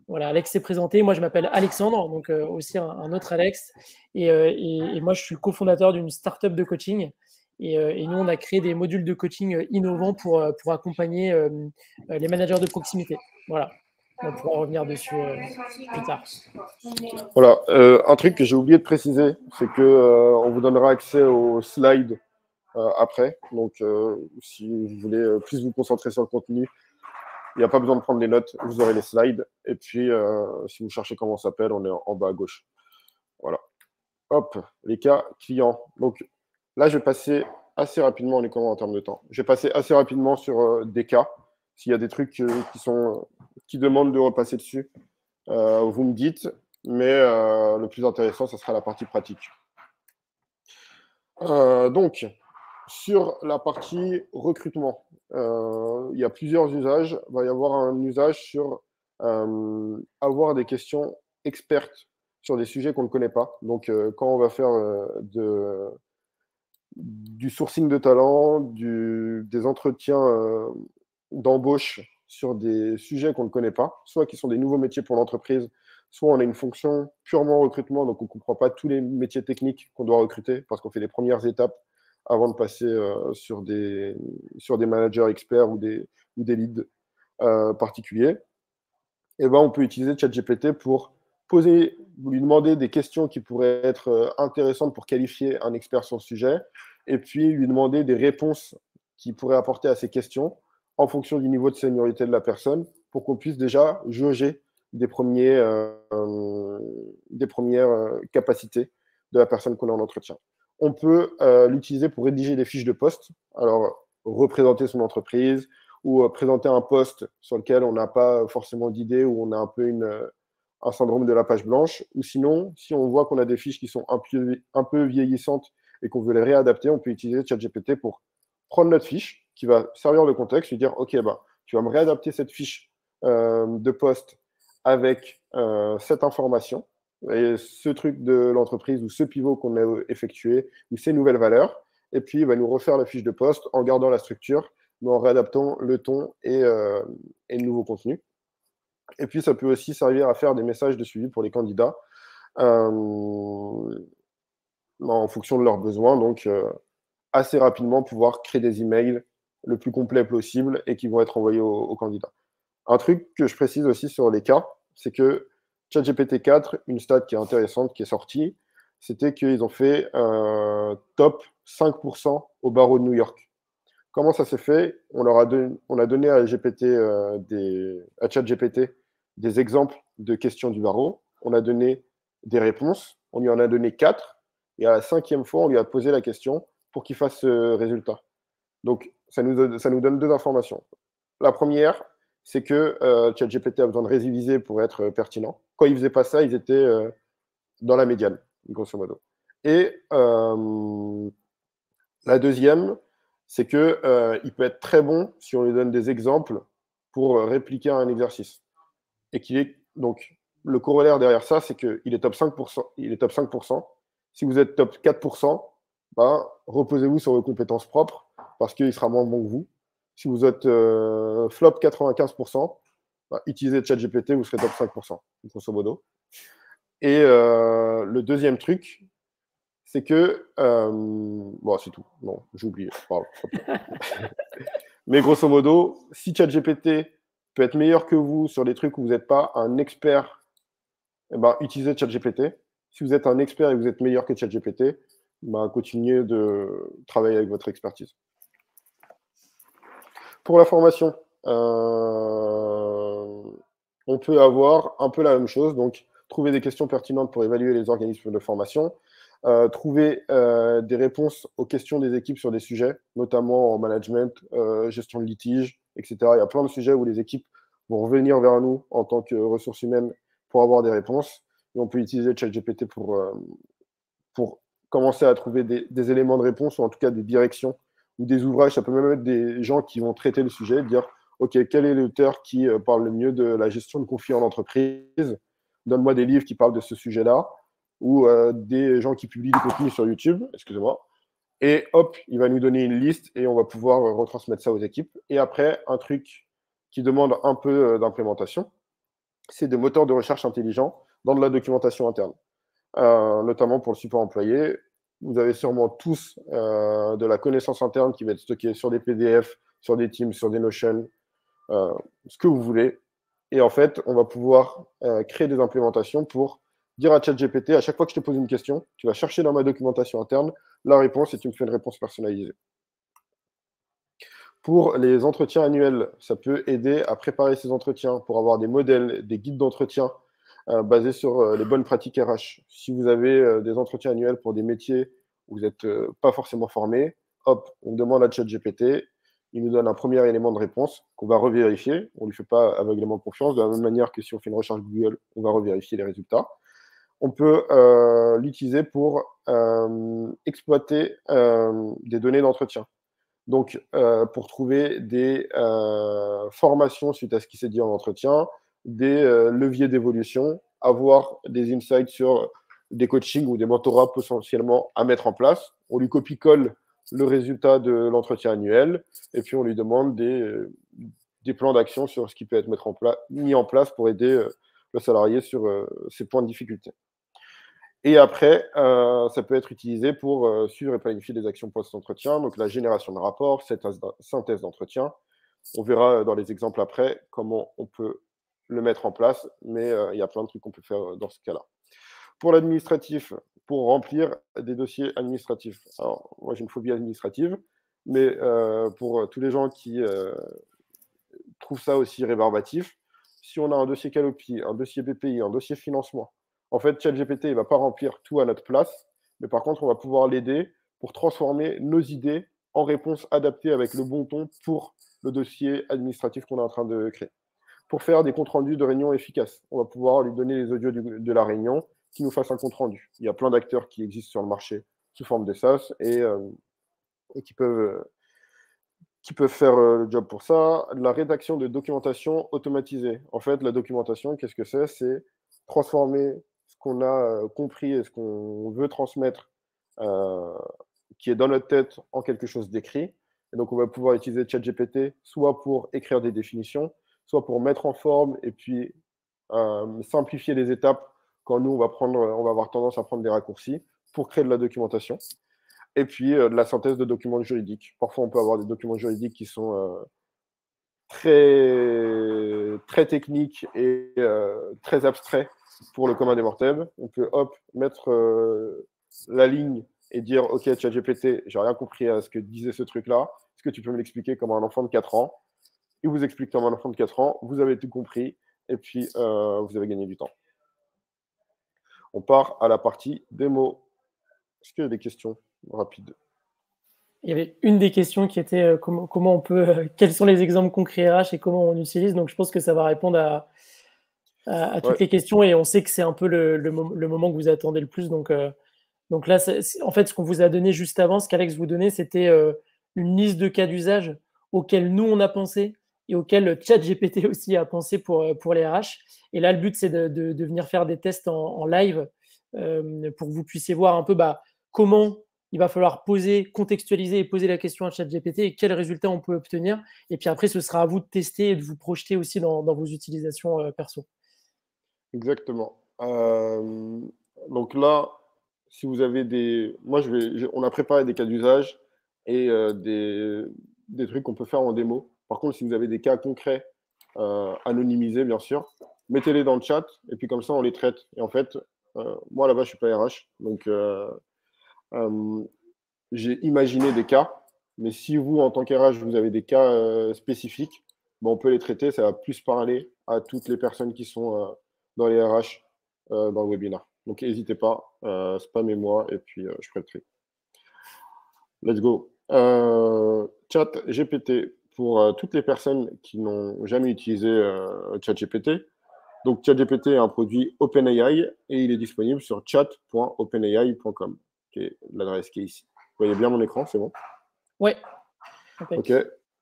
S1: voilà, Alex s'est présenté. Moi, je m'appelle Alexandre, donc aussi un autre Alex. Et moi, je suis cofondateur d'une startup de coaching. Et nous, on a créé des modules de coaching innovants pour accompagner les managers de proximité. Voilà. On pourra revenir dessus plus tard.
S2: Voilà. Un truc que j'ai oublié de préciser, c'est qu'on vous donnera accès aux slides après. Donc, si vous voulez plus vous concentrer sur le contenu, il n'y a pas besoin de prendre les notes, vous aurez les slides. Et puis, si vous cherchez comment on s'appelle, on est en bas à gauche. Voilà. Hop, les cas clients. Donc, là, je vais passer assez rapidement, on est comment en termes de temps? Je vais passer assez rapidement sur des cas. S'il y a des trucs qui demandent de repasser dessus, vous me dites. Mais le plus intéressant, ce sera la partie pratique. Donc, sur la partie recrutement, il y a plusieurs usages. Il va y avoir un usage sur avoir des questions expertes sur des sujets qu'on ne connaît pas. Donc, quand on va faire du sourcing de talent, des entretiens d'embauche sur des sujets qu'on ne connaît pas, soit qui sont des nouveaux métiers pour l'entreprise, soit on a une fonction purement recrutement, donc on ne comprend pas tous les métiers techniques qu'on doit recruter parce qu'on fait les premières étapes avant de passer sur des managers experts ou des leads particuliers. Et ben, on peut utiliser ChatGPT pour lui demander des questions qui pourraient être intéressantes pour qualifier un expert sur le sujet, et puis lui demander des réponses qu'il pourrait apporter à ces questions en fonction du niveau de seniorité de la personne, pour qu'on puisse déjà jauger des premières capacités de la personne qu'on a en entretien. On peut l'utiliser pour rédiger des fiches de poste, alors représenter son entreprise, ou présenter un poste sur lequel on n'a pas forcément d'idée, ou on a un peu un syndrome de la page blanche. Ou sinon, si on voit qu'on a des fiches qui sont un peu vieillissantes et qu'on veut les réadapter, on peut utiliser ChatGPT pour prendre notre fiche, qui va servir de contexte, lui dire, OK, tu vas me réadapter cette fiche de poste avec cette information, et ce truc de l'entreprise, ou ce pivot qu'on a effectué, ou ces nouvelles valeurs, et puis il va nous refaire la fiche de poste en gardant la structure, mais en réadaptant le ton et le nouveau contenu. Et puis, ça peut aussi servir à faire des messages de suivi pour les candidats en fonction de leurs besoins. Donc, assez rapidement, pouvoir créer des emails le plus complets possible et qui vont être envoyés aux candidats. Un truc que je précise aussi sur les cas, c'est que ChatGPT 4, une stat qui est intéressante, qui est sortie, c'était qu'ils ont fait top 5% au barreau de New York. Comment ça s'est fait? On a donné à ChatGPT des exemples de questions du barreau. On a donné des réponses. On lui en a donné 4. Et à la 5e fois, on lui a posé la question pour qu'il fasse ce résultat. Donc, ça nous donne 2 informations. La première, c'est que ChatGPT a besoin de réviser pour être pertinent. Quand ils ne faisaient pas ça, ils étaient dans la médiane, grosso modo. Et la deuxième, c'est qu'il peut être très bon si on lui donne des exemples pour répliquer un exercice. Et donc, le corollaire derrière ça, c'est qu'il est top 5%. Il est top 5%. Si vous êtes top 4%, reposez-vous sur vos compétences propres parce qu'il sera moins bon que vous. Si vous êtes flop 95%, bah, utilisez ChatGPT, vous serez top 5%, grosso modo. Et le deuxième truc, c'est que... bon, c'est tout. Non, j'ai oublié. Pardon. Mais grosso modo, si ChatGPT peut être meilleur que vous sur des trucs où vous n'êtes pas un expert, eh ben, utilisez ChatGPT. Si vous êtes un expert et que vous êtes meilleur que ChatGPT, ben, continuez de travailler avec votre expertise. Pour la formation, on peut avoir un peu la même chose. Donc, trouver des questions pertinentes pour évaluer les organismes de formation. Trouver des réponses aux questions des équipes sur des sujets, notamment en management, gestion de litige, etc. Il y a plein de sujets où les équipes vont revenir vers nous en tant que ressources humaines pour avoir des réponses. Et on peut utiliser ChatGPT pour commencer à trouver des éléments de réponse, ou en tout cas des directions ou des ouvrages. Ça peut même être des gens qui vont traiter le sujet, dire OK, quel est l'auteur qui parle le mieux de la gestion de conflits en entreprise? Donne-moi des livres qui parlent de ce sujet-là, ou des gens qui publient du contenu sur YouTube, excusez-moi. Et hop, il va nous donner une liste et on va pouvoir retransmettre ça aux équipes. Et après, un truc qui demande un peu d'implémentation, c'est des moteurs de recherche intelligents dans de la documentation interne, notamment pour le support employé. Vous avez sûrement tous de la connaissance interne qui va être stockée sur des PDF, sur des Teams, sur des Notion, ce que vous voulez. Et en fait, on va pouvoir créer des implémentations pour dire à ChatGPT, à chaque fois que je te pose une question, tu vas chercher dans ma documentation interne la réponse et tu me fais une réponse personnalisée. Pour les entretiens annuels, ça peut aider à préparer ces entretiens pour avoir des modèles, des guides d'entretien basés sur les bonnes pratiques RH. Si vous avez des entretiens annuels pour des métiers où vous n'êtes pas forcément formé, hop, on demande à ChatGPT, il nous donne un premier élément de réponse qu'on va revérifier. On ne lui fait pas aveuglément confiance, de la même manière que si on fait une recherche Google, on va revérifier les résultats. On peut l'utiliser pour exploiter des données d'entretien. Donc, pour trouver des formations suite à ce qui s'est dit en entretien, des leviers d'évolution, avoir des insights sur des coachings ou des mentorats potentiellement à mettre en place. On lui copie-colle le résultat de l'entretien annuel et puis on lui demande des plans d'action sur ce qui peut être mis en place pour aider le salarié sur ses points de difficulté. Et après, ça peut être utilisé pour suivre et planifier des actions post-entretien, donc la génération de rapports, synthèse d'entretien. On verra dans les exemples après comment on peut le mettre en place, mais il y a plein de trucs qu'on peut faire dans ce cas-là. Pour l'administratif, pour remplir des dossiers administratifs. Alors, moi, j'ai une phobie administrative, mais pour tous les gens qui trouvent ça aussi rébarbatif, si on a un dossier Calopi, un dossier BPI, un dossier financement, en fait, ChatGPT ne va pas remplir tout à notre place, mais par contre, on va pouvoir l'aider pour transformer nos idées en réponses adaptées avec le bon ton pour le dossier administratif qu'on est en train de créer. Pour faire des comptes rendus de réunions efficaces, on va pouvoir lui donner les audios de la réunion qui nous fasse un compte rendu. Il y a plein d'acteurs qui existent sur le marché sous forme de SaaS et qui peuvent faire le job pour ça. La rédaction de documentation automatisée. En fait, la documentation, qu'est-ce que c'est? C'est transformer ce qu'on a compris et ce qu'on veut transmettre, qui est dans notre tête, en quelque chose d'écrit. Et donc, on va pouvoir utiliser ChatGPT soit pour écrire des définitions, soit pour mettre en forme et puis simplifier les étapes quand nous, on va avoir tendance à prendre des raccourcis pour créer de la documentation. Et puis, de la synthèse de documents juridiques. Parfois, on peut avoir des documents juridiques qui sont très, très techniques et très abstraits pour le commun des mortels. On peut, hop, mettre la ligne et dire « Ok, ChatGPT, j'ai rien compris à ce que disait ce truc-là. Est-ce que tu peux me l'expliquer comme un enfant de 4 ans ?» Il vous explique comme un enfant de 4 ans. Vous avez tout compris. Et puis, vous avez gagné du temps. On part à la partie démo. Est-ce qu'il y a des questions rapides?
S1: Il y avait une des questions qui était comment on peut, quels sont les exemples concrets RH et comment on utilise. Donc, je pense que ça va répondre à toutes les questions et on sait que c'est un peu le moment que vous attendez le plus. Donc là, en fait, ce qu'on vous a donné juste avant, ce qu'Alex vous donnait, c'était une liste de cas d'usage auxquels nous, on a pensé et auxquels ChatGPT aussi a pensé pour les RH. Et là, le but, c'est de venir faire des tests en live pour que vous puissiez voir un peu comment il va falloir contextualiser et poser la question à ChatGPT et quels résultats on peut obtenir. Et puis après, ce sera à vous de tester et de vous projeter aussi dans vos utilisations perso.
S2: Exactement. Donc là, si vous avez des... Moi, on a préparé des cas d'usage et des trucs qu'on peut faire en démo. Par contre, si vous avez des cas concrets, anonymisés, bien sûr, mettez-les dans le chat et puis comme ça, on les traite. Et en fait, moi, là-bas, je suis pas RH. Donc, j'ai imaginé des cas. Mais si vous, en tant qu'RH, vous avez des cas spécifiques, on peut les traiter. Ça va plus parler à toutes les personnes qui sont dans les RH dans le webinaire. Donc, n'hésitez pas, spammez-moi et puis je ferai le tri. Let's go. Chat GPT pour toutes les personnes qui n'ont jamais utilisé ChatGPT. Donc, ChatGPT est un produit OpenAI et il est disponible sur chat.openai.com, qui est l'adresse qui est ici. Vous voyez bien mon écran, c'est bon?
S1: Ouais.
S2: Ok.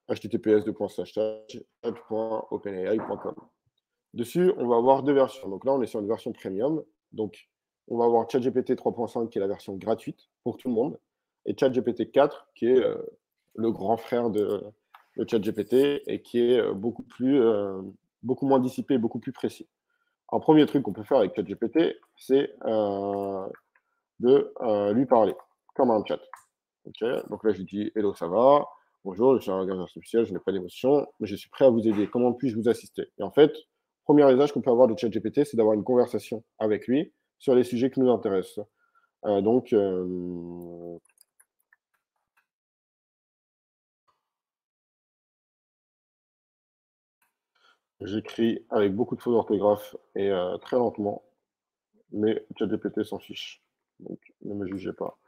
S2: https://chat.openai.com. Dessus, on va avoir deux versions. Donc là, on est sur une version premium. Donc, on va avoir ChatGPT 3.5 qui est la version gratuite pour tout le monde et ChatGPT 4 qui est le grand frère de ChatGPT et qui est beaucoup moins dissipé et beaucoup plus précis. Un premier truc qu'on peut faire avec ChatGPT, c'est de lui parler comme un chat. Okay, donc là, je lui dis « Hello, ça va? Bonjour, je suis un intelligence artificielle, je n'ai pas d'émotion, mais je suis prêt à vous aider. Comment puis-je vous assister ?» Et en fait, premier usage qu'on peut avoir de ChatGPT, c'est d'avoir une conversation avec lui sur les sujets qui nous intéressent. Donc, j'écris avec beaucoup de fautes d'orthographe et très lentement, mais ChatGPT s'en fiche. Donc, ne me jugez pas.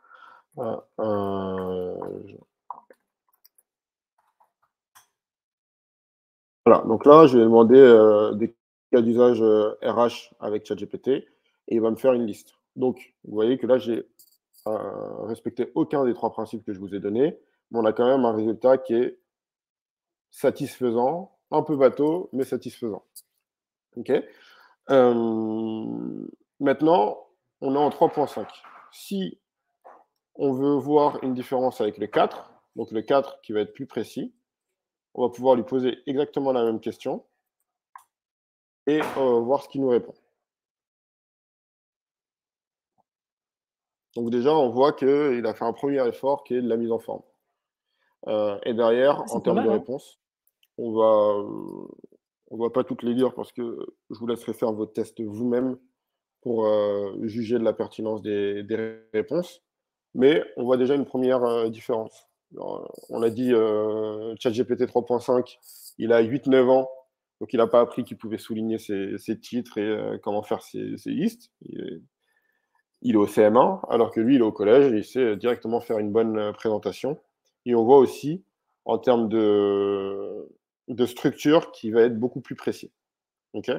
S2: Voilà, donc là, je vais demander des cas d'usage RH avec ChatGPT et il va me faire une liste. Donc, vous voyez que là, j'ai respecté aucun des trois principes que je vous ai donnés, mais on a quand même un résultat qui est satisfaisant, un peu bateau, mais satisfaisant. OK. Maintenant, on est en 3.5. Si on veut voir une différence avec le 4, donc le 4 qui va être plus précis, on va pouvoir lui poser exactement la même question et voir ce qu'il nous répond. Donc déjà, on voit qu'il a fait un premier effort qui est de la mise en forme. Et derrière, en termes de réponse, on va pas toutes les lire parce que je vous laisserai faire votre test vous-même pour juger de la pertinence des réponses. Mais on voit déjà une première différence. Alors, on a dit ChatGPT 3.5, il a 8-9 ans, donc il n'a pas appris qu'il pouvait souligner ses titres et comment faire ses listes. Il est au CM1, alors que lui, il est au collège et il sait directement faire une bonne présentation. Et on voit aussi, en termes de structure, qui va être beaucoup plus précis. Okay,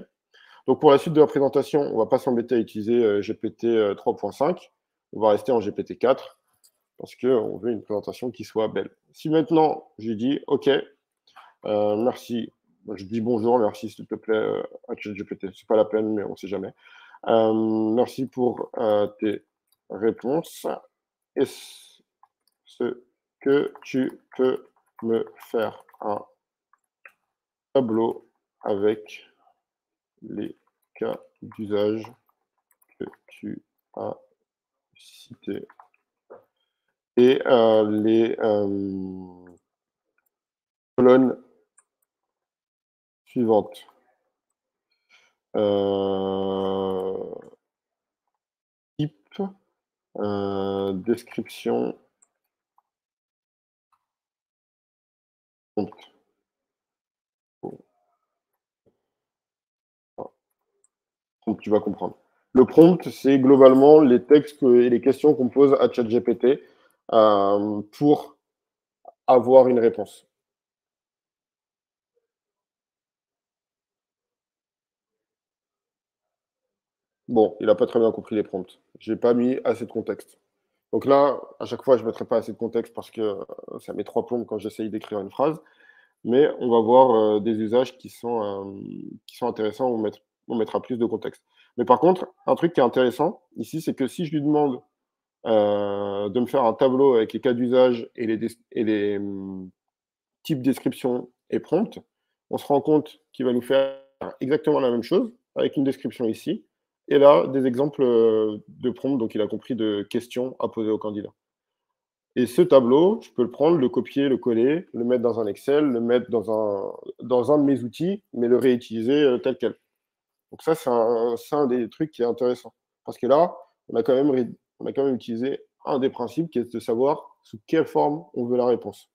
S2: donc, pour la suite de la présentation, on ne va pas s'embêter à utiliser GPT 3.5. On va rester en GPT 4 parce qu'on veut une présentation qui soit belle. Si maintenant, je lui dis « OK, merci », je dis « bonjour, merci, s'il te plaît, à ChatGPT ». Ce n'est pas la peine, mais on ne sait jamais. Merci pour tes réponses. Est-ce que tu peux me faire un tableau avec les cas d'usage que tu as cités et les colonnes suivantes. Type, description, prompt. Prompt, tu vas comprendre. Le prompt, c'est globalement les textes et les questions qu'on pose à ChatGPT pour avoir une réponse. Bon, il n'a pas très bien compris les prompts. Je n'ai pas mis assez de contexte. Donc là, à chaque fois, je ne mettrai pas assez de contexte parce que ça met 3 plombes quand j'essaye d'écrire une phrase. Mais on va voir des usages qui sont intéressants où on mettra plus de contexte. Mais par contre, un truc qui est intéressant ici, c'est que si je lui demande de me faire un tableau avec les cas d'usage et les types description et prompt, on se rend compte qu'il va nous faire exactement la même chose, avec une description ici, et là, des exemples de prompt, donc il a compris de questions à poser au candidat. Et ce tableau, je peux le prendre, le copier, le coller, le mettre dans un Excel, le mettre dans un de mes outils, mais le réutiliser tel quel. Donc ça, c'est un des trucs qui est intéressant. Parce que là, on a quand même utilisé un des principes qui est de savoir sous quelle forme on veut la réponse.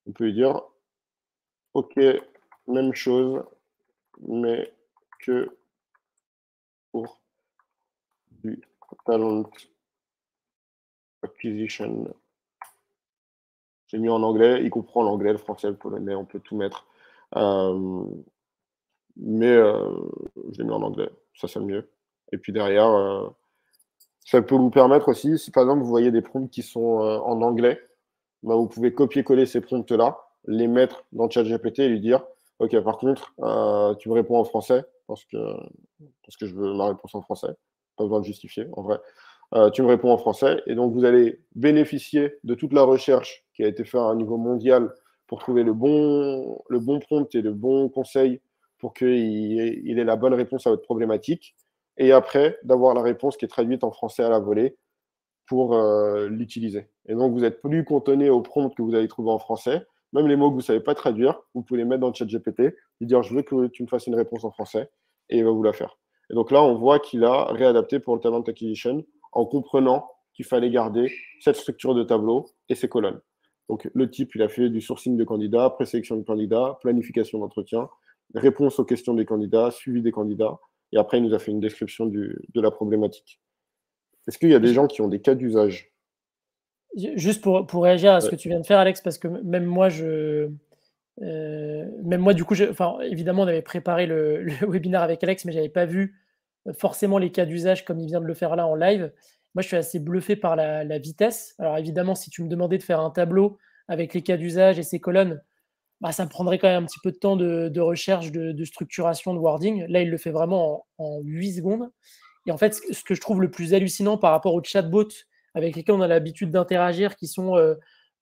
S2: On peut lui dire, OK, même chose, mais que pour du talent acquisition. J'ai mis en anglais, il comprend l'anglais, le français, le polonais, on peut tout mettre. Mais je l'ai mis en anglais, ça c'est le mieux. Et puis derrière, ça peut vous permettre aussi, si par exemple vous voyez des prompts qui sont en anglais, bah, vous pouvez copier-coller ces prompts-là, les mettre dans ChatGPT et lui dire OK, par contre, tu me réponds en français parce que je veux ma réponse en français. Pas besoin de justifier, en vrai. Tu me réponds en français. Et donc, vous allez bénéficier de toute la recherche qui a été faite à un niveau mondial pour trouver le bon prompt et le bon conseil pour qu'il ait la bonne réponse à votre problématique. Et après, d'avoir la réponse qui est traduite en français à la volée pour l'utiliser. Et donc, vous n'êtes plus cantonné au prompt que vous allez trouver en français. Même les mots que vous ne savez pas traduire, vous pouvez les mettre dans le chat GPT, lui dire je veux que tu me fasses une réponse en français, et il va vous la faire. Et donc là, on voit qu'il a réadapté pour le talent acquisition en comprenant qu'il fallait garder cette structure de tableau et ses colonnes. Donc le type, il a fait du sourcing de candidats, présélection de candidats, planification d'entretien, réponse aux questions des candidats, suivi des candidats, et après, il nous a fait une description de la problématique. Est-ce qu'il y a des gens qui ont des cas d'usage?
S1: Juste pour réagir à ce
S2: Ouais.
S1: que tu viens de faire, Alex, parce que même moi, du coup, enfin, évidemment, on avait préparé le webinaire avec Alex, mais j'avais pas vu forcément les cas d'usage comme il vient de le faire là en live. Moi, je suis assez bluffé par la vitesse. Alors évidemment, si tu me demandais de faire un tableau avec les cas d'usage et ces colonnes, bah, ça me prendrait quand même un petit peu de temps de recherche, de structuration, de wording. Là, il le fait vraiment en 8 secondes. Et en fait, ce que je trouve le plus hallucinant par rapport aux chatbots avec lesquels on a l'habitude d'interagir, qui sont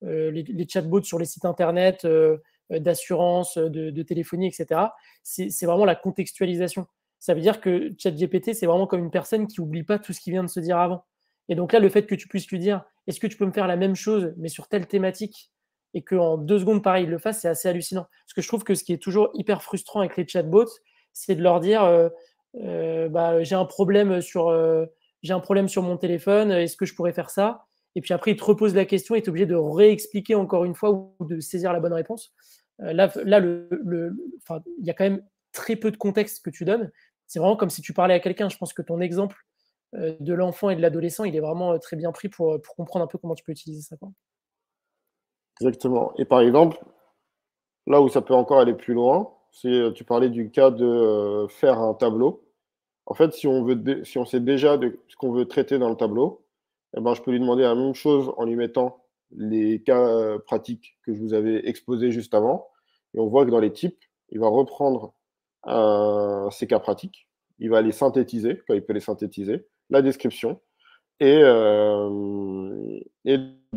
S1: les chatbots sur les sites internet, d'assurance, de téléphonie, etc., c'est vraiment la contextualisation. Ça veut dire que ChatGPT, c'est vraiment comme une personne qui n'oublie pas tout ce qui vient de se dire avant. Et donc là, le fait que tu puisses lui dire, est-ce que tu peux me faire la même chose, mais sur telle thématique, et qu'en 2 secondes, pareil, il le fasse, c'est assez hallucinant. Parce que je trouve que ce qui est toujours hyper frustrant avec les chatbots, c'est de leur dire, bah, j'ai un problème sur mon téléphone, est-ce que je pourrais faire ça? Et puis après, il te repose la question et tu es obligé de réexpliquer encore une fois ou de saisir la bonne réponse. Là, il y a quand même très peu de contexte que tu donnes. C'est vraiment comme si tu parlais à quelqu'un. Je pense que ton exemple de l'enfant et de l'adolescent, il est vraiment très bien pris pour comprendre un peu comment tu peux utiliser ça, quoi.
S2: Exactement. Et par exemple, là où ça peut encore aller plus loin, c'est, tu parlais du cas de faire un tableau. En fait, si on sait déjà de ce qu'on veut traiter dans le tableau, eh ben, je peux lui demander la même chose en lui mettant les cas pratiques que je vous avais exposés juste avant. Et on voit que dans les types, il va reprendre ces cas pratiques, il va les synthétiser, quand il peut les synthétiser, la description et de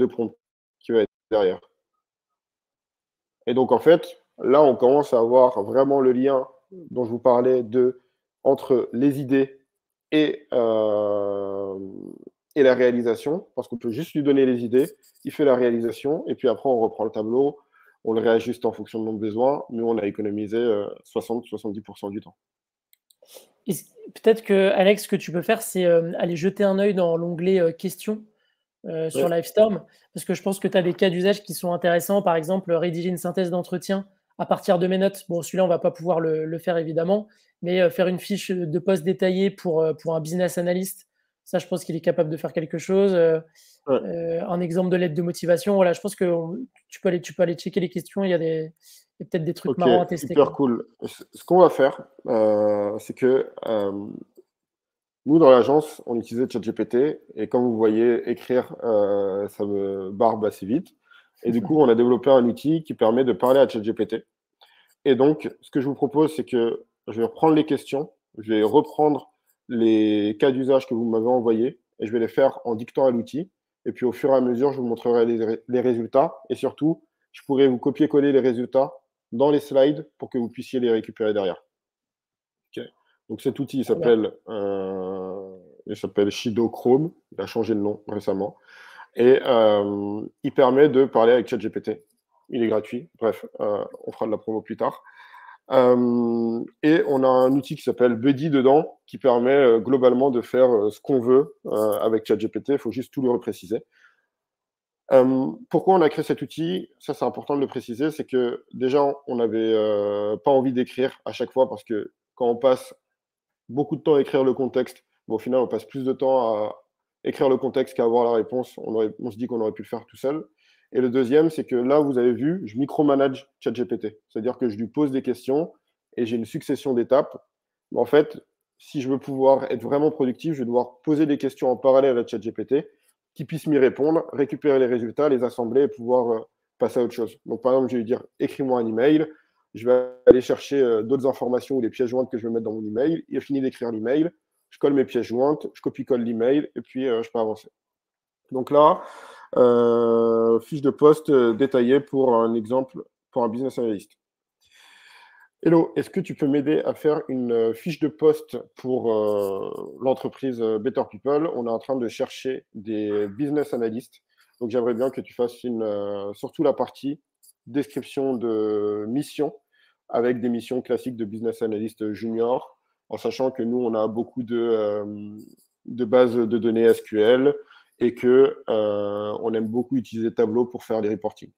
S2: prompt qui va être derrière. Et donc, en fait, là, on commence à avoir vraiment le lien dont je vous parlais entre les idées et, et la réalisation, parce qu'on peut juste lui donner les idées, il fait la réalisation, et puis après, on reprend le tableau, on le réajuste en fonction de nos besoins, mais on a économisé 60-70% du temps.
S1: Peut-être que, Alex, ce que tu peux faire, c'est aller jeter un œil dans l'onglet questions sur
S2: Ouais.
S1: Livestorm, parce que je pense que tu as des cas d'usage qui sont intéressants. Par exemple, rédiger une synthèse d'entretien à partir de mes notes. Bon, celui-là, on va pas pouvoir le faire évidemment, mais faire une fiche de poste détaillée pour un business analyst, ça, je pense qu'il est capable de faire quelque chose.
S2: Ouais.
S1: Un exemple de lettre de motivation, voilà, je pense que tu peux aller checker les questions. Il y a peut-être des trucs
S2: Ok,
S1: marrants à tester,
S2: hyper
S1: quoi.
S2: cool. Ce qu'on va faire, c'est que nous, dans l'agence, on utilisait ChatGPT et comme vous voyez, écrire, ça me barbe assez vite. Et du coup, on a développé un outil qui permet de parler à ChatGPT. Et donc, ce que je vous propose, c'est que je vais reprendre les questions, je vais reprendre les cas d'usage que vous m'avez envoyés et je vais les faire en dictant à l'outil. Et puis, au fur et à mesure, je vous montrerai les résultats. Et surtout, je pourrai vous copier-coller les résultats dans les slides pour que vous puissiez les récupérer derrière. Okay. Donc, cet outil, il s'appelle Shido Chrome. Il a changé de nom récemment. Et il permet de parler avec ChatGPT. Il est gratuit. Bref, on fera de la promo plus tard. Et on a un outil qui s'appelle Buddy dedans, qui permet globalement de faire ce qu'on veut avec ChatGPT. Il faut juste tout le repréciser. Pourquoi on a créé cet outil? Ça, c'est important de le préciser. C'est que déjà, on n'avait pas envie d'écrire à chaque fois parce que quand on passe beaucoup de temps à écrire le contexte, bon, au final, on passe plus de temps à écrire le contexte qu'à avoir la réponse. On se dit qu'on aurait pu le faire tout seul. Et le deuxième, c'est que là, vous avez vu, je micromanage ChatGPT. C'est-à-dire que je lui pose des questions et j'ai une succession d'étapes. Mais en fait, si je veux pouvoir être vraiment productif, je vais devoir poser des questions en parallèle à ChatGPT qui puisse m'y répondre, récupérer les résultats, les assembler et pouvoir passer à autre chose. Donc, par exemple, je vais lui dire, écris-moi un email. Je vais aller chercher d'autres informations ou les pièces jointes que je vais mettre dans mon email. Il a fini d'écrire l'email. Je colle mes pièces jointes, je copie-colle l'email et puis je peux avancer. Donc là, fiche de poste détaillée pour un exemple, pour un business analyst. Hello, est-ce que tu peux m'aider à faire une fiche de poste pour l'entreprise Better People? On est en train de chercher des business analysts. Donc j'aimerais bien que tu fasses surtout la partie description de mission avec des missions classiques de business analyst junior, en sachant que nous, on a beaucoup de bases de données SQL et que on aime beaucoup utiliser Tableau pour faire les reporting.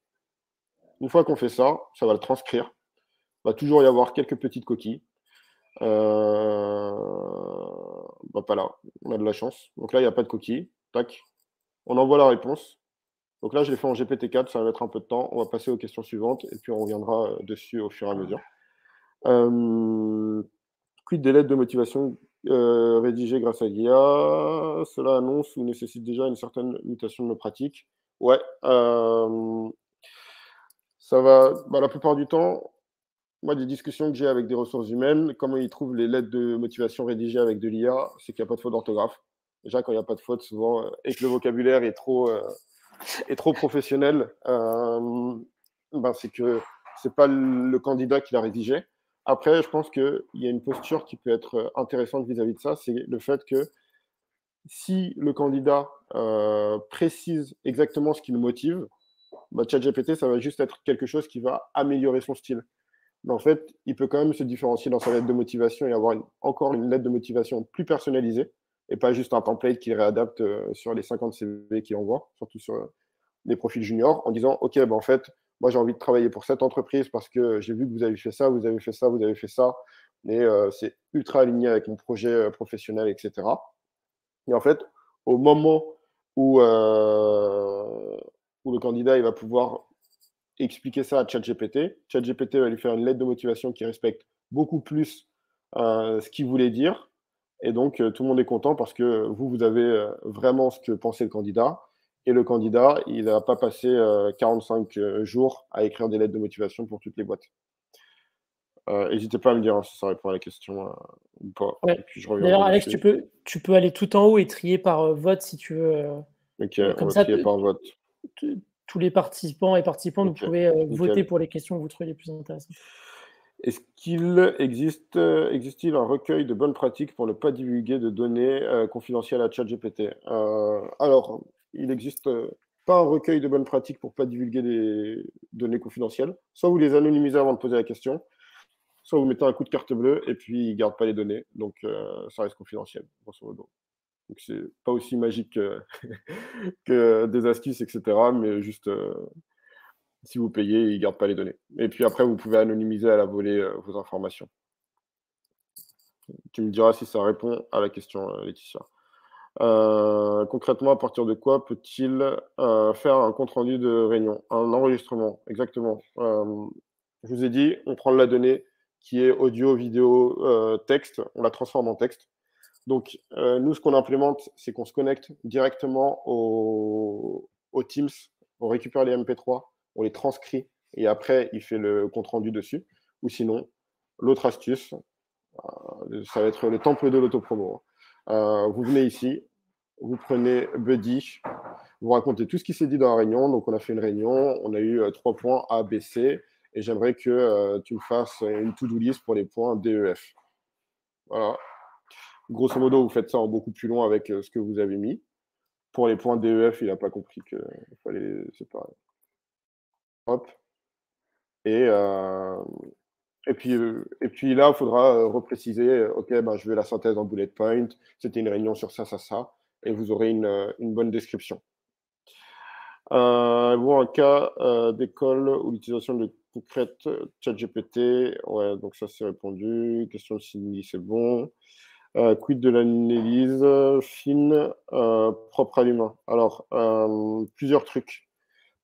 S2: Une fois qu'on fait ça, ça va le transcrire. Il va toujours y avoir quelques petites coquilles. Pas là, on a de la chance. Donc là, il n'y a pas de coquilles. Tac. On envoie la réponse. Donc là, je l'ai fait en GPT-4, ça va mettre un peu de temps. On va passer aux questions suivantes et puis on reviendra dessus au fur et à mesure. Quid des lettres de motivation rédigées grâce à l'IA? Cela annonce ou nécessite déjà une certaine mutation de nos pratiques. Ouais. Ça va, la plupart du temps, moi, des discussions que j'ai avec des ressources humaines, comment ils trouvent les lettres de motivation rédigées avec de l'IA, c'est qu'il n'y a pas de faute d'orthographe. Déjà, quand il n'y a pas de faute, souvent, et que le vocabulaire est trop professionnel, c'est que c'est pas le candidat qui l'a rédigé. Après, je pense qu'il y a une posture qui peut être intéressante vis-à-vis de ça, c'est le fait que si le candidat précise exactement ce qui le motive, ChatGPT, ça va juste être quelque chose qui va améliorer son style. Mais en fait, il peut quand même se différencier dans sa lettre de motivation et avoir encore une lettre de motivation plus personnalisée et pas juste un template qu'il réadapte sur les 50 CV qu'il envoie, surtout sur des profils juniors, en disant, OK, en fait, moi, j'ai envie de travailler pour cette entreprise parce que j'ai vu que vous avez fait ça, vous avez fait ça, vous avez fait ça, et c'est ultra aligné avec mon projet professionnel, etc. Et en fait, au moment où le candidat il va pouvoir expliquer ça à ChatGPT, ChatGPT va lui faire une lettre de motivation qui respecte beaucoup plus ce qu'il voulait dire. Et donc, tout le monde est content parce que vous avez vraiment ce que pensait le candidat. Et le candidat, il n'a pas passé 45 jours à écrire des lettres de motivation pour toutes les boîtes. N'hésitez pas à me dire si ça répond à la question ou pas.
S1: Ouais.
S2: Et puis, je reviendrai
S1: D'ailleurs, Alex,
S2: dessus.
S1: tu peux aller tout en haut et trier par vote si tu veux.
S2: Ok, on
S1: Comme
S2: va
S1: ça,
S2: trier par vote.
S1: tous les participants et participantes,
S2: Ok,
S1: vous pouvez voter
S2: nickel.
S1: pour les questions que vous trouvez les plus intéressantes.
S2: Est-ce qu'il existe-t-il un recueil de bonnes pratiques pour ne pas divulguer de données confidentielles à ChatGPT? Alors, il n'existe pas un recueil de bonnes pratiques pour ne pas divulguer des données confidentielles. Soit vous les anonymisez avant de poser la question, soit vous mettez un coup de carte bleue et puis il ne garde pas les données. Donc, ça reste confidentiel, grosso modo. Donc, c'est pas aussi magique que des astuces, etc. Mais juste, si vous payez, il ne garde pas les données. Et puis après, vous pouvez anonymiser à la volée vos informations. Tu me diras si ça répond à la question, Laetitia. Concrètement, à partir de quoi peut-il faire un compte-rendu de réunion? Un enregistrement, exactement. Je vous ai dit, on prend la donnée qui est audio, vidéo, texte, on la transforme en texte. Donc, nous, ce qu'on implémente, c'est qu'on se connecte directement au Teams, on récupère les MP3, on les transcrit, et après, il fait le compte-rendu dessus. Ou sinon, l'autre astuce, ça va être le temple de l'autopromo. Vous venez ici, vous prenez Buddy, vous racontez tout ce qui s'est dit dans la réunion. Donc, on a fait une réunion, on a eu 3 points A, B, C, et j'aimerais que tu me fasses une to-do list pour les points D, E, F. Voilà. Grosso modo, vous faites ça en beaucoup plus long avec ce que vous avez mis. Pour les points D, E, F, il n'a pas compris qu'il fallait les séparer. Hop. Et puis là, il faudra repréciser, OK, ben, je veux la synthèse en bullet point, c'était une réunion sur ça, ça, ça, et vous aurez une bonne description. Bon, un cas d'école où l'utilisation de concrète ChatGPT, ouais, donc ça c'est répondu. Question de Cindy, c'est bon. Quid de l'analyse fine propre à l'humain? Alors, plusieurs trucs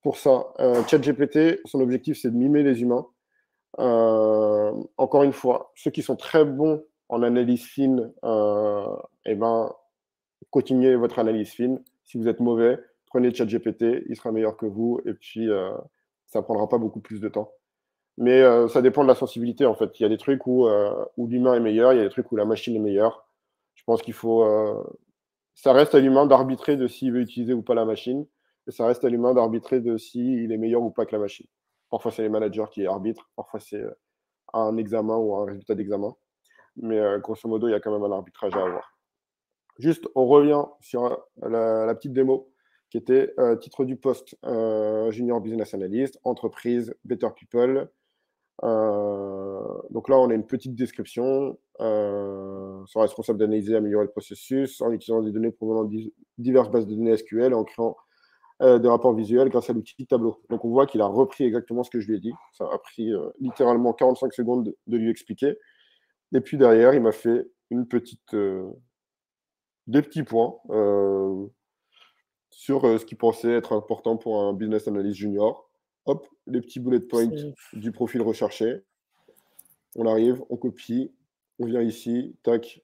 S2: pour ça. ChatGPT, son objectif c'est de mimer les humains. Encore une fois, ceux qui sont très bons en analyse fine, eh ben, continuez votre analyse fine. Si vous êtes mauvais, prenez ChatGPT, il sera meilleur que vous, et puis ça ne prendra pas beaucoup plus de temps. Mais ça dépend de la sensibilité, en fait. Il y a des trucs où l'humain est meilleur, il y a des trucs où la machine est meilleure. Je pense qu'il faut... ça reste à l'humain d'arbitrer de s'il veut utiliser ou pas la machine, et ça reste à l'humain d'arbitrer de s'il est meilleur ou pas que la machine. Parfois, c'est les managers qui arbitrent, parfois, c'est un examen ou un résultat d'examen. Mais grosso modo, il y a quand même un arbitrage à avoir. Juste, on revient sur la petite démo qui était titre du poste Junior Business Analyst, entreprise, Better People. Donc là, on a une petite description. Sont responsables d'analyser et améliorer le processus en utilisant des données provenant de diverses bases de données SQL et en créant des rapports visuels grâce à l'outil Tableau. Donc on voit qu'il a repris exactement ce que je lui ai dit. Ça a pris littéralement 45 secondes de lui expliquer. Et puis derrière, il m'a fait une petite, des petits points sur ce qu'il pensait être important pour un business analyst junior. Hop, les petits bullet points du profil recherché. On arrive, on copie, on vient ici, tac.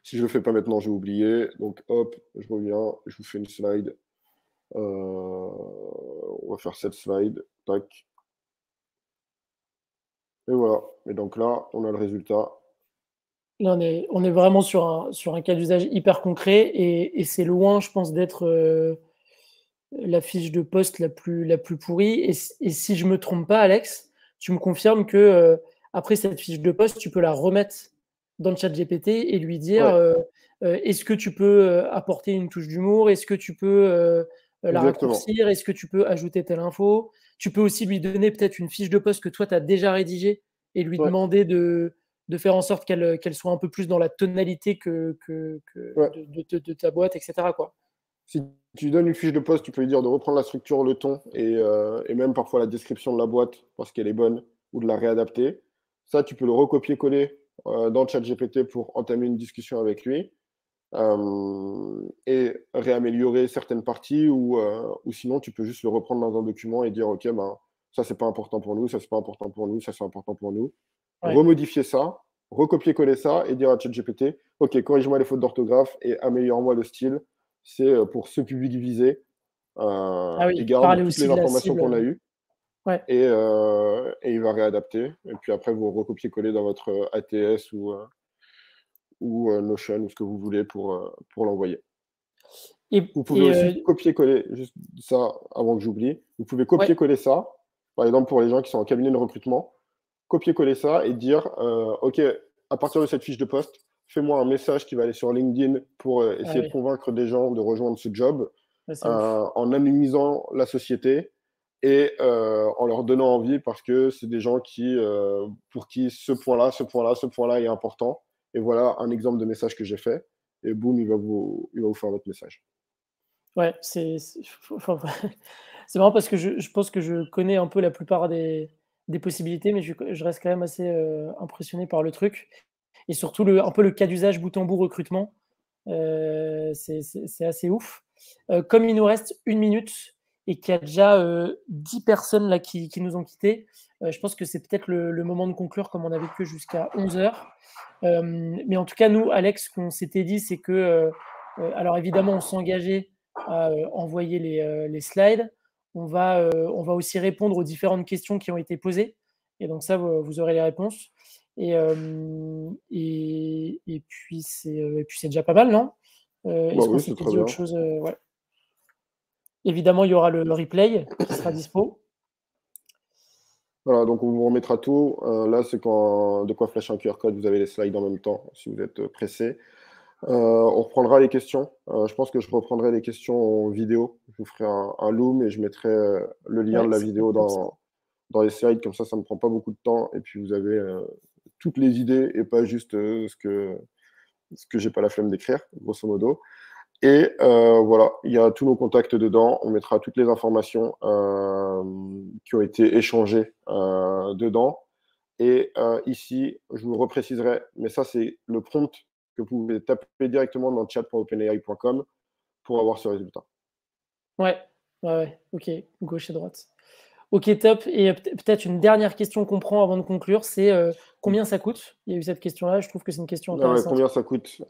S2: Si je ne le fais pas maintenant, je vais oublier. Donc hop, je reviens, je vous fais une slide. On va faire cette slide, tac. Et voilà. Et donc là, on a le résultat.
S1: Là, on est vraiment sur un cas d'usage hyper concret et c'est loin, je pense, d'être la fiche de poste la plus pourrie. Et si je ne me trompe pas, Alex, tu me confirmes que après cette fiche de poste, tu peux la remettre dans le chat GPT et lui dire est-ce que tu peux apporter une touche d'humour? Est-ce que tu peux la raccourcir? Est-ce que tu peux ajouter telle info? Tu peux aussi lui donner peut-être une fiche de poste que toi, tu as déjà rédigée et lui demander de faire en sorte qu'elle soit un peu plus dans la tonalité de ta boîte, etc. quoi.
S2: Si tu donnes une fiche de poste, tu peux lui dire de reprendre la structure, le ton et même parfois la description de la boîte parce qu'elle est bonne ou de la réadapter. Ça, tu peux le recopier-coller dans le chat GPT pour entamer une discussion avec lui et réaméliorer certaines parties ou sinon, tu peux juste le reprendre dans un document et dire OK, ben, ça, c'est pas important pour nous, ça, c'est pas important pour nous, ça, c'est important pour nous. Ouais. Remodifier ça, recopier-coller ça et dire à ChatGPT OK, corrige-moi les fautes d'orthographe et améliore-moi le style. C'est pour ce public visé et garde toutes les informations qu'on a eues.
S1: Ouais.
S2: Et il va réadapter. Et puis après, vous recopiez-coller dans votre ATS ou Notion ou ce que vous voulez pour l'envoyer. Vous pouvez aussi copier-coller, juste ça avant que j'oublie, vous pouvez copier-coller ça, par exemple pour les gens qui sont en cabinet de recrutement, copier-coller ça et dire OK, à partir de cette fiche de poste, fais-moi un message qui va aller sur LinkedIn pour essayer de convaincre des gens de rejoindre ce job en anonymisant la société et en leur donnant envie parce que c'est des gens pour qui ce point-là est important. Et voilà un exemple de message que j'ai fait. Et boum, il va vous faire votre message.
S1: Ouais, c'est marrant parce que je pense que je connais un peu la plupart des possibilités, mais je reste quand même assez impressionné par le truc. Et surtout, un peu le cas d'usage bout en bout recrutement. C'est assez ouf. Comme il nous reste 1 minute et qu'il y a déjà 10 personnes là qui nous ont quittés, je pense que c'est peut-être le moment de conclure comme on avait que jusqu'à 11h. Mais en tout cas, nous, Alex, ce qu'on s'était dit, c'est que, alors évidemment, on s'engageait à envoyer les slides. On va aussi répondre aux différentes questions qui ont été posées. Et donc ça, vous aurez les réponses. Et puis c'est déjà pas mal, non? Est-ce qu'on
S2: Oui, c'est
S1: s'était
S2: très
S1: dit autre
S2: bien.
S1: chose? Ouais. Évidemment, il y aura le replay qui sera dispo.
S2: Voilà, donc on vous remettra tout. Là, c'est de quoi flasher un QR code. Vous avez les slides en même temps, si vous êtes pressé. On reprendra les questions. Je pense que je reprendrai les questions en vidéo. Je vous ferai un loom et je mettrai le lien
S1: Ouais,
S2: de la
S1: ça peut être
S2: vidéo
S1: top, ça.
S2: dans les slides. Comme ça ne me prend pas beaucoup de temps. Et puis, vous avez toutes les idées et pas juste ce que j'ai pas la flemme d'écrire, grosso modo. Et voilà, il y a tous nos contacts dedans. On mettra toutes les informations qui ont été échangées dedans. Et ici, je vous le repréciserai, mais ça, c'est le prompt que vous pouvez taper directement dans chat.openai.com pour avoir ce résultat.
S1: Ouais, ouais, ouais. OK, gauche et droite. OK, top. Et peut-être une dernière question qu'on prend avant de conclure, c'est combien ça coûte? Il y a eu cette question-là, je trouve que c'est une question
S2: Ah ouais,
S1: intéressante.
S2: combien ça coûte?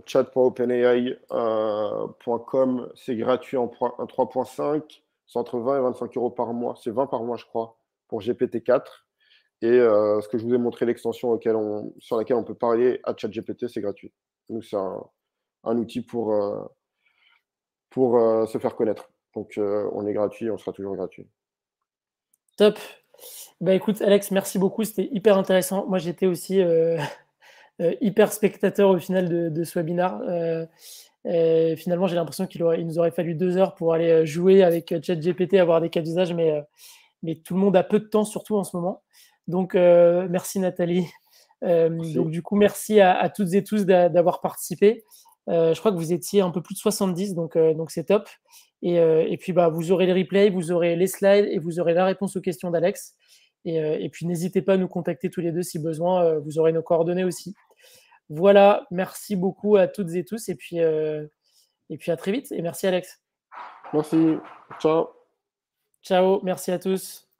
S2: Chat.openai.com, c'est gratuit en 3.5, c'est entre 20 et 25 euros par mois. C'est 20 par mois, je crois, pour GPT-4. Et ce que je vous ai montré, l'extension sur laquelle on peut parler à ChatGPT, c'est gratuit. Donc, c'est un outil pour se faire connaître. Donc, on est gratuit, on sera toujours gratuit.
S1: Top. Bah, écoute, Alex, merci beaucoup, c'était hyper intéressant. Moi, j'étais aussi hyper spectateur au final de ce webinar. Finalement, j'ai l'impression il nous aurait fallu 2 heures pour aller jouer avec ChatGPT, avoir des cas d'usage, mais tout le monde a peu de temps, surtout en ce moment. Donc, merci Nathalie. Donc,
S2: Merci.
S1: du coup, merci à toutes et tous d'avoir participé. Je crois que vous étiez un peu plus de 70, donc c'est top. Et puis, bah, vous aurez les replays, vous aurez les slides et vous aurez la réponse aux questions d'Alex. Et puis, n'hésitez pas à nous contacter tous les deux si besoin. Vous aurez nos coordonnées aussi. Voilà, merci beaucoup à toutes et tous. Et puis à très vite. Et merci Alex.
S2: Merci. Ciao.
S1: Ciao, merci à tous.